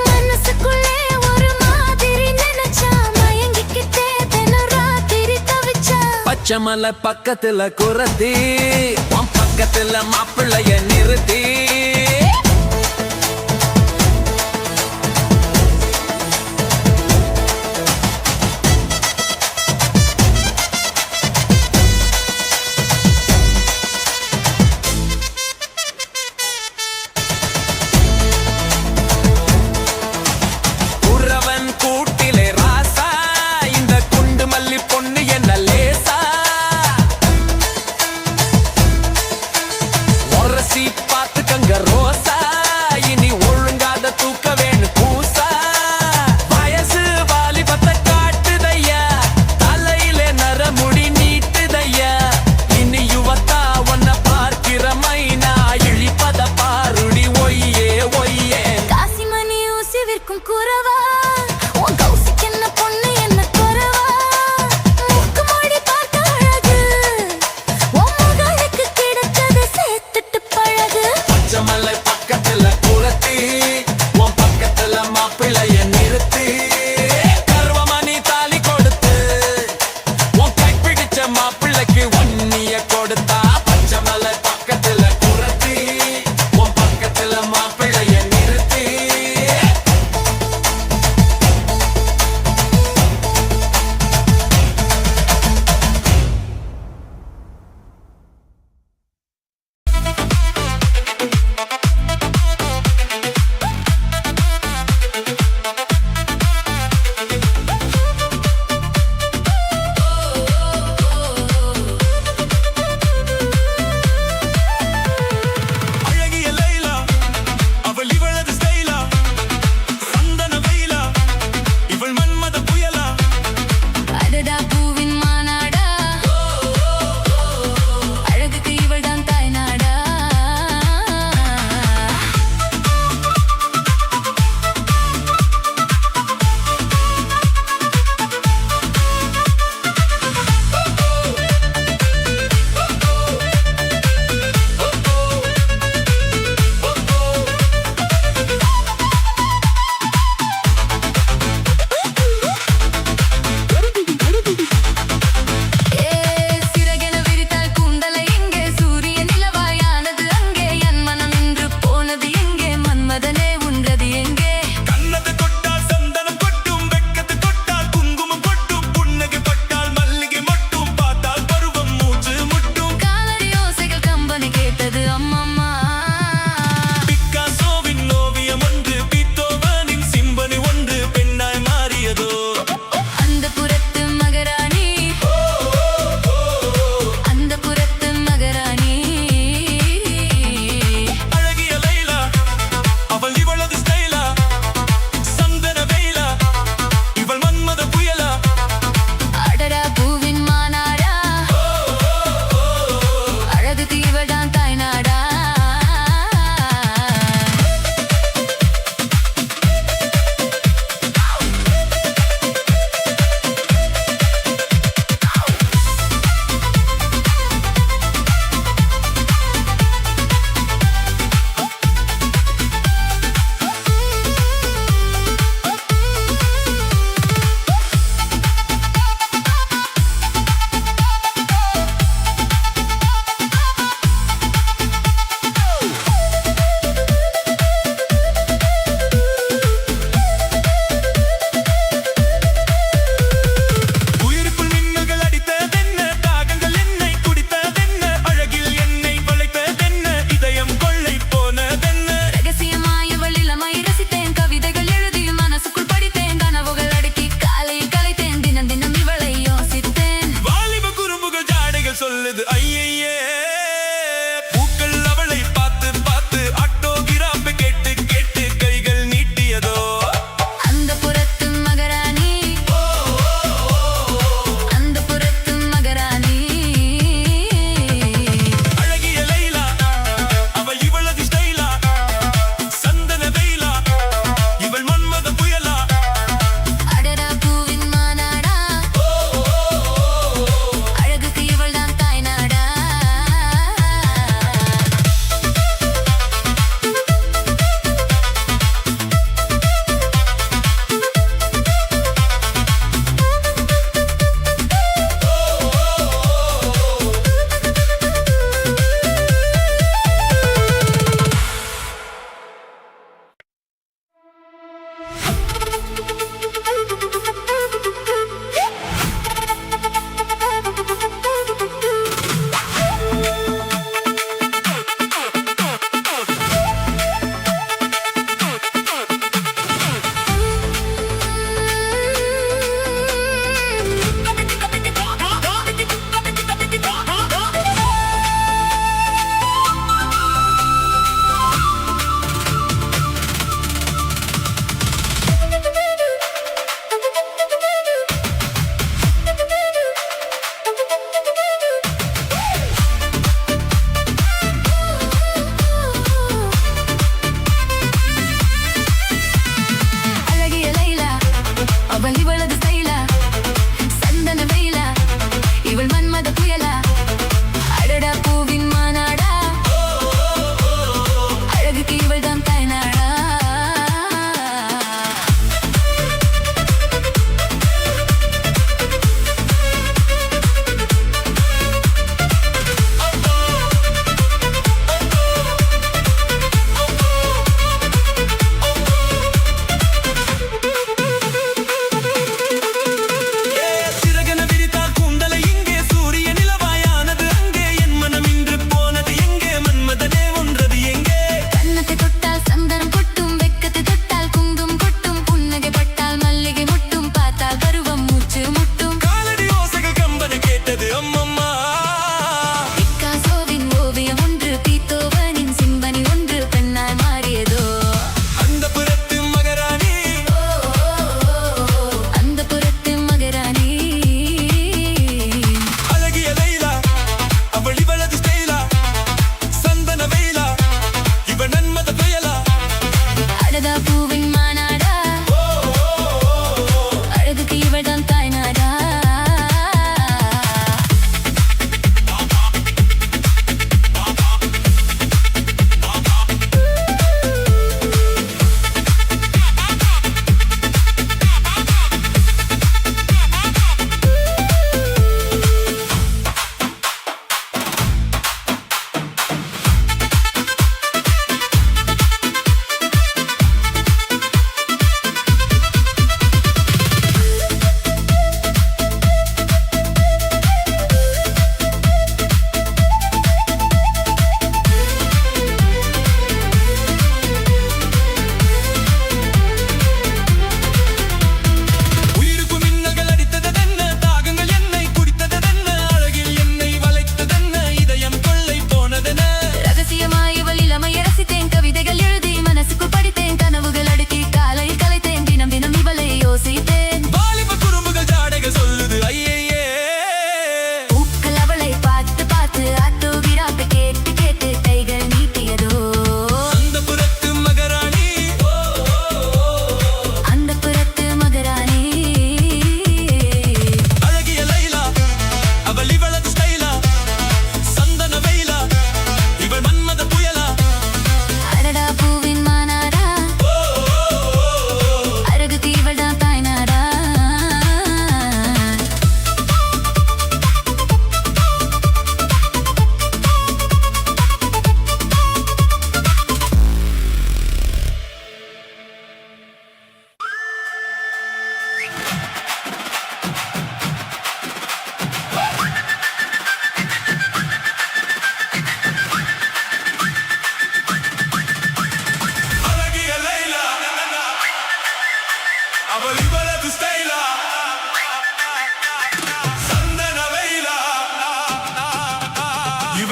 மனசுக்குள்ளே ஒரு மாதிரி நினைச்சா மயங்கிக்கிட்டே தினம் ராத்திரி தவிச்சா பச்சைமலை பக்கத்துல குரத்தி உன் பக்கத்துல மாப்பிள்ளைய நிறுத்தி உறவன் கூட்டிலே ராசா இந்த குண்டு மல்லி பொண்ணு என்ன லேசா உரசி பார்த்துக்கங்க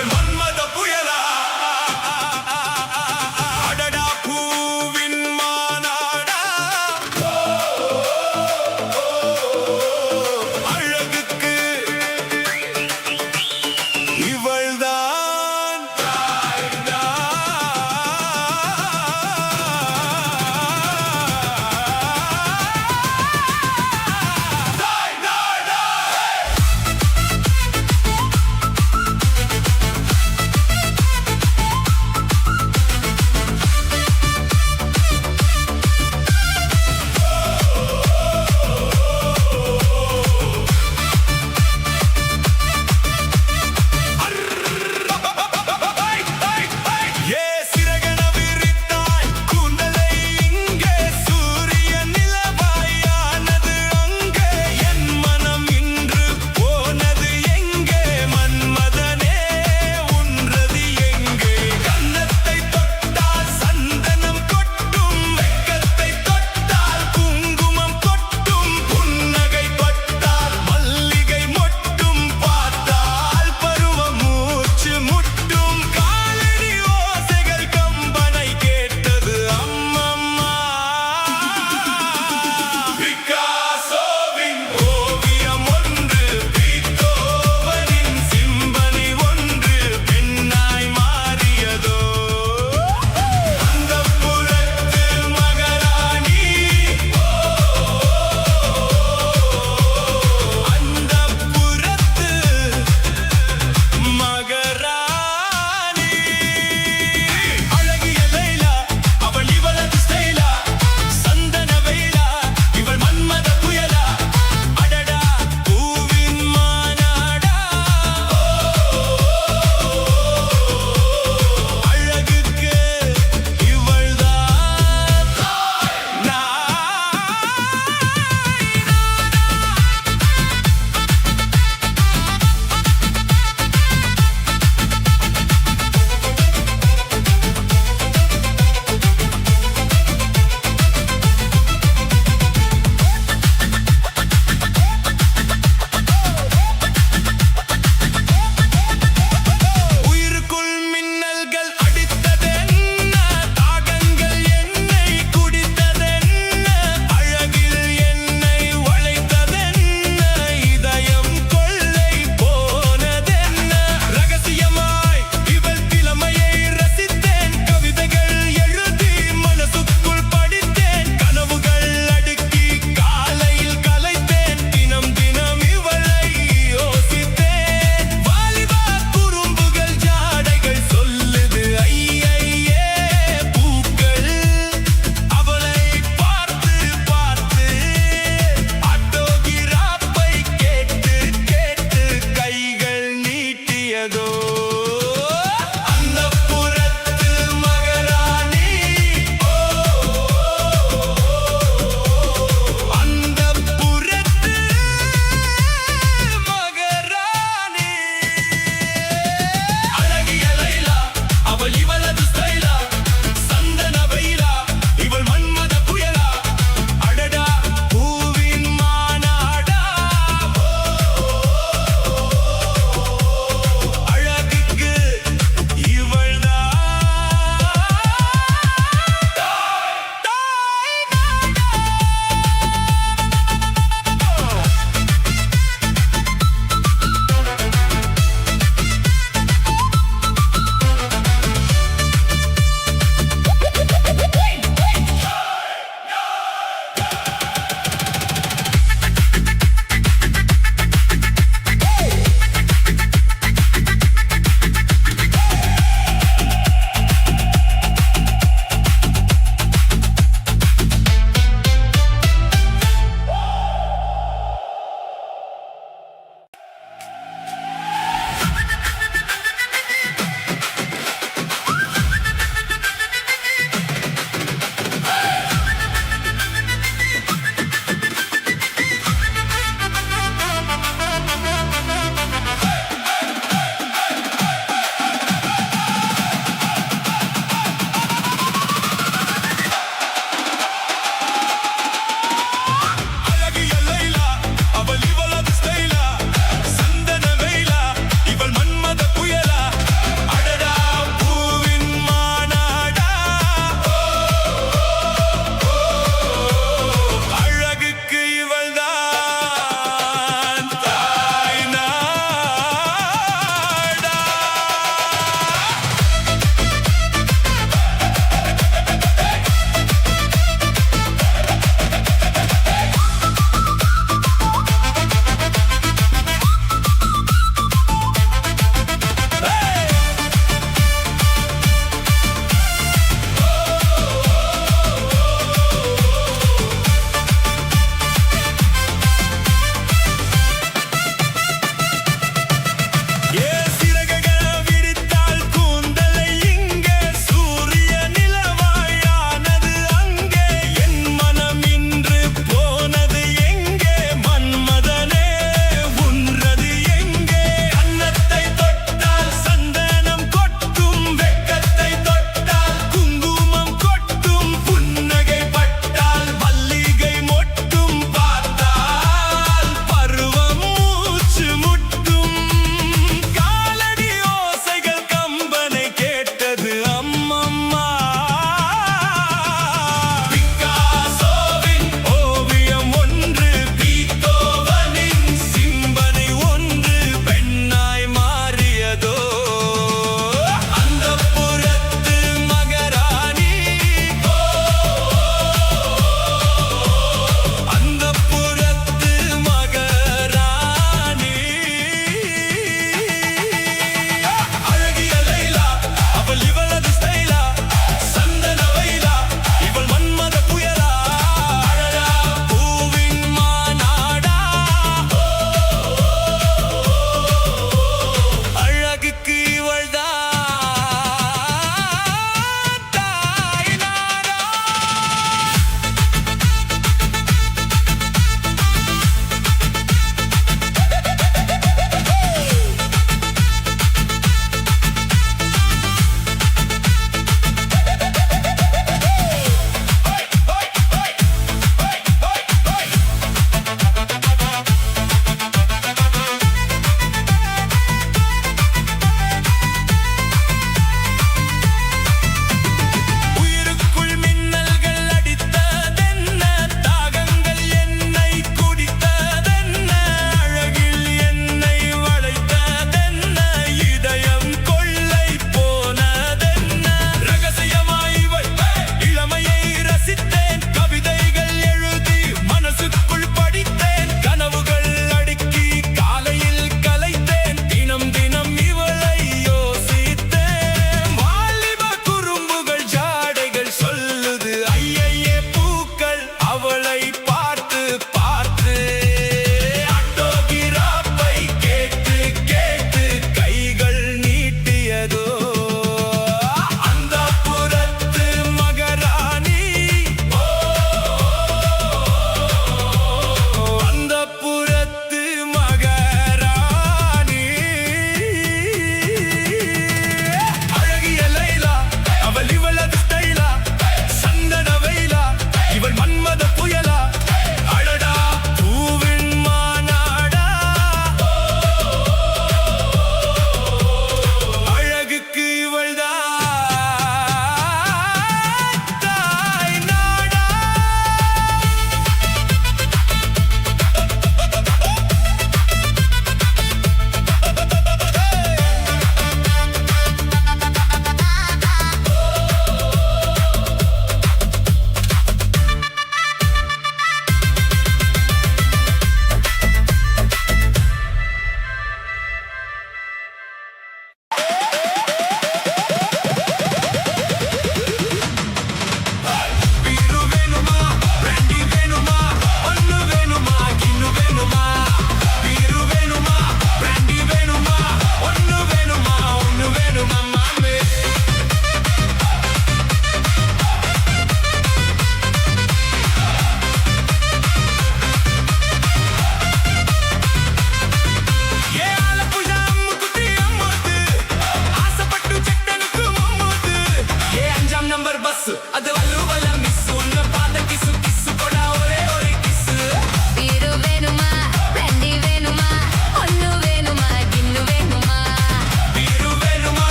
இவள் மன்மத புயலா அடடா பூவின் மாநாடா அழகுக்கு இவள்தான்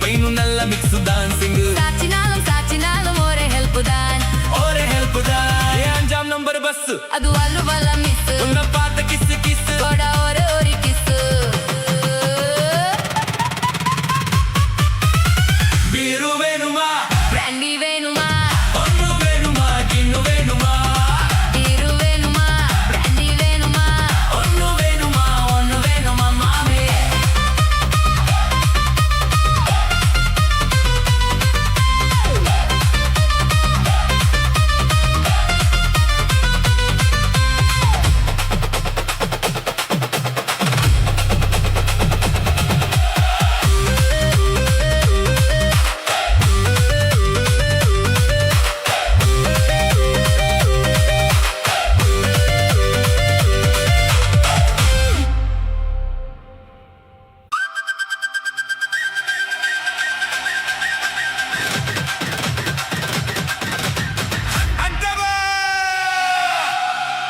மெயினும் நல்ல மிக்ஸ் டான்சிங் சாச்சினாலும் ஒரே ஹெல்ப் தான் ஒரே ஹெல்ப் தான் 5ஆம் நம்பர் பஸ் அது வல்லுவல்ல மிஸ் உன்னை பார்த்த கிஸ் கிஸ் கொட ஒரு கிஸ் பீரு வேணுமா பிராண்டி வேணுமா ஒன்னு வேணுமா கிண்ணு வேணுமா பீரு வேணுமா பிராண்டி வேணுமா ஒன்னு வேணுமா மாமே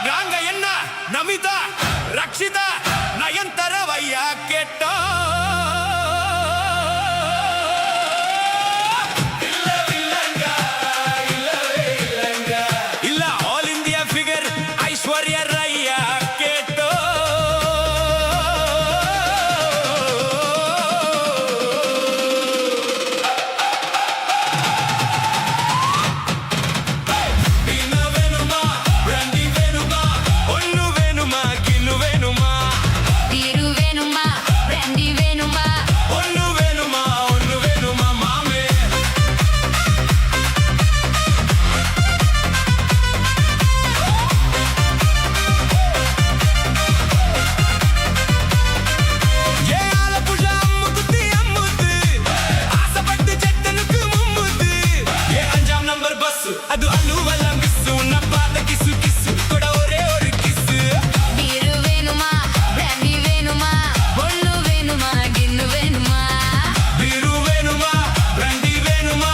நாங்க என்ன நமிதா ரக்ஷிதா நயன்தரவையா கேட்டோம் இல்ல ஆல் இந்தியா ஃபிகர் ஐஸ்வர்யா ராயா கேட்டோம் பீரு வேணுமா பிராண்டி வேணுமா அது அலுவல மிஸ் உன்னை பார்த்த கிசு கிசு கூட ஒரே ஒரு கிசு பீரு வேணுமா பிராண்டி வேணுமா ஒண்ணு வேணுமா கிண்ணு வேணுமா பீரு வேணுமா பிராண்டி வேணுமா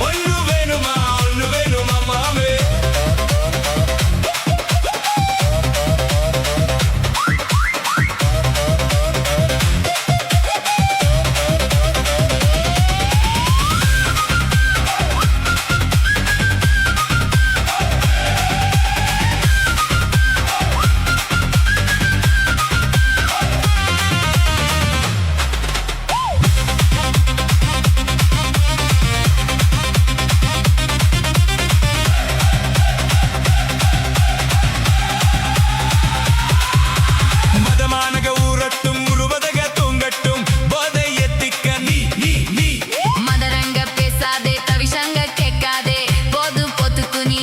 ஒன்னு வேணுமா மாமே மதமானக ஊரட்டும் முழுவதக தூங்கட்டும் போதை எத்திக்க நீ மதரங்க பேசாதே தவிஷங்க கேட்காதே போது பொத்துக்கு நீ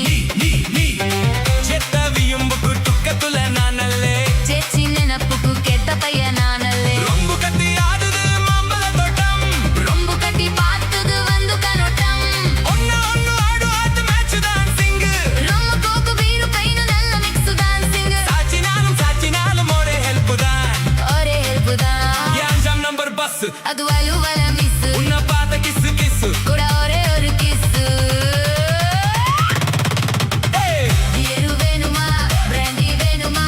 చెత్త వియుంబుకు టుక్కతుల నానల్లే చేచి నెనప్పుకు కెట్ట పయ్య నానల్లే రొంబు కత్తి ఆడుదు మాంబల తోటం రొంబు కట్టి పాతుదు వందు కనొట్టం ఒన్ను ఆడు ఆట మ్యాచ్ డాన్సింగ్ రొమ్ము కోకు బీరు పైన నల్ల మిక్స్ డాన్సింగ్ సాచినాలం ఒరే హెల్ప్ దాన్ ఒరే హెల్ప్ దా 5ஆம் நம்பர் பஸ் அது వలువల మిస్ உன்னை பார்த்த கிசு கிசு கூட ఒరే ஒரு கிஸ் బీరు వేணுமா பிராண்டி வேணுமா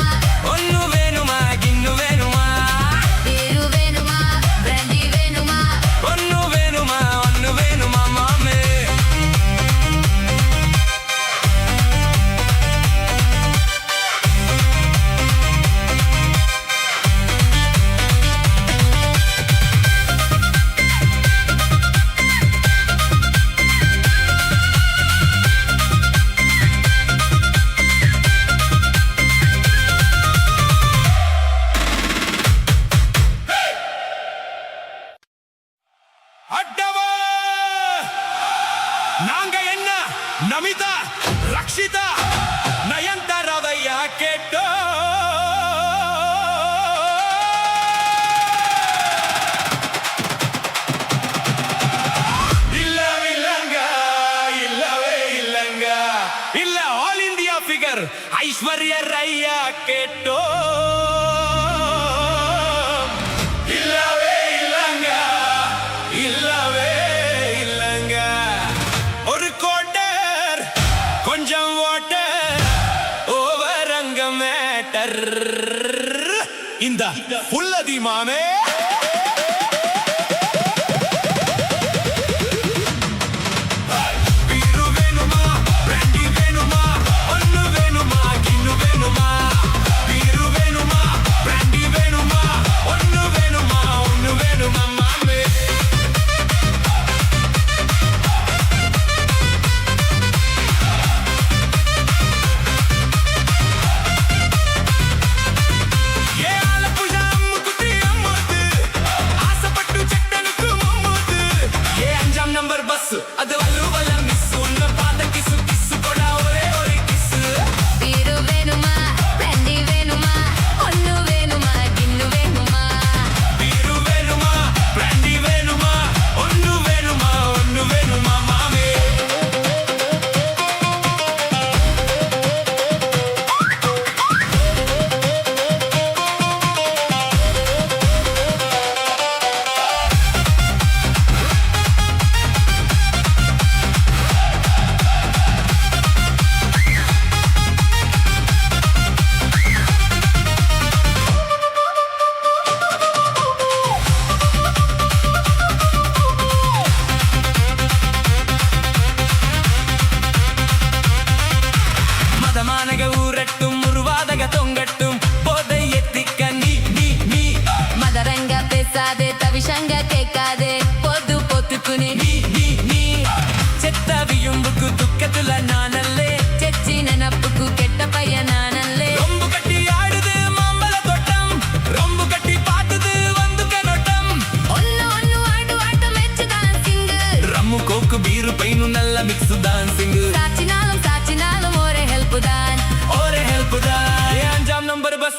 ஒன்னு வேணுமா கிண்ணு வேணுமா బీరు వేணுமா பிராண்டி வேணுமா ஒன்னு வேணுமா மாமே அட்டவா நாங்க என்ன நமிதா ரக்ஷிதா நயன்தரவையா கேட்டோம் இல்ல ஆல் இந்தியா ஃபிகர் ஐஸ்வர்யா ராயா கேட்டோம் ஒரு கோட்டர் கொஞ்சம் வாட்டர் ஓவரங்க மேட்டர் இந்த புல்லதி மாமே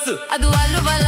రోజు ಅದು ಅಲ್ಲೂ ಬಲ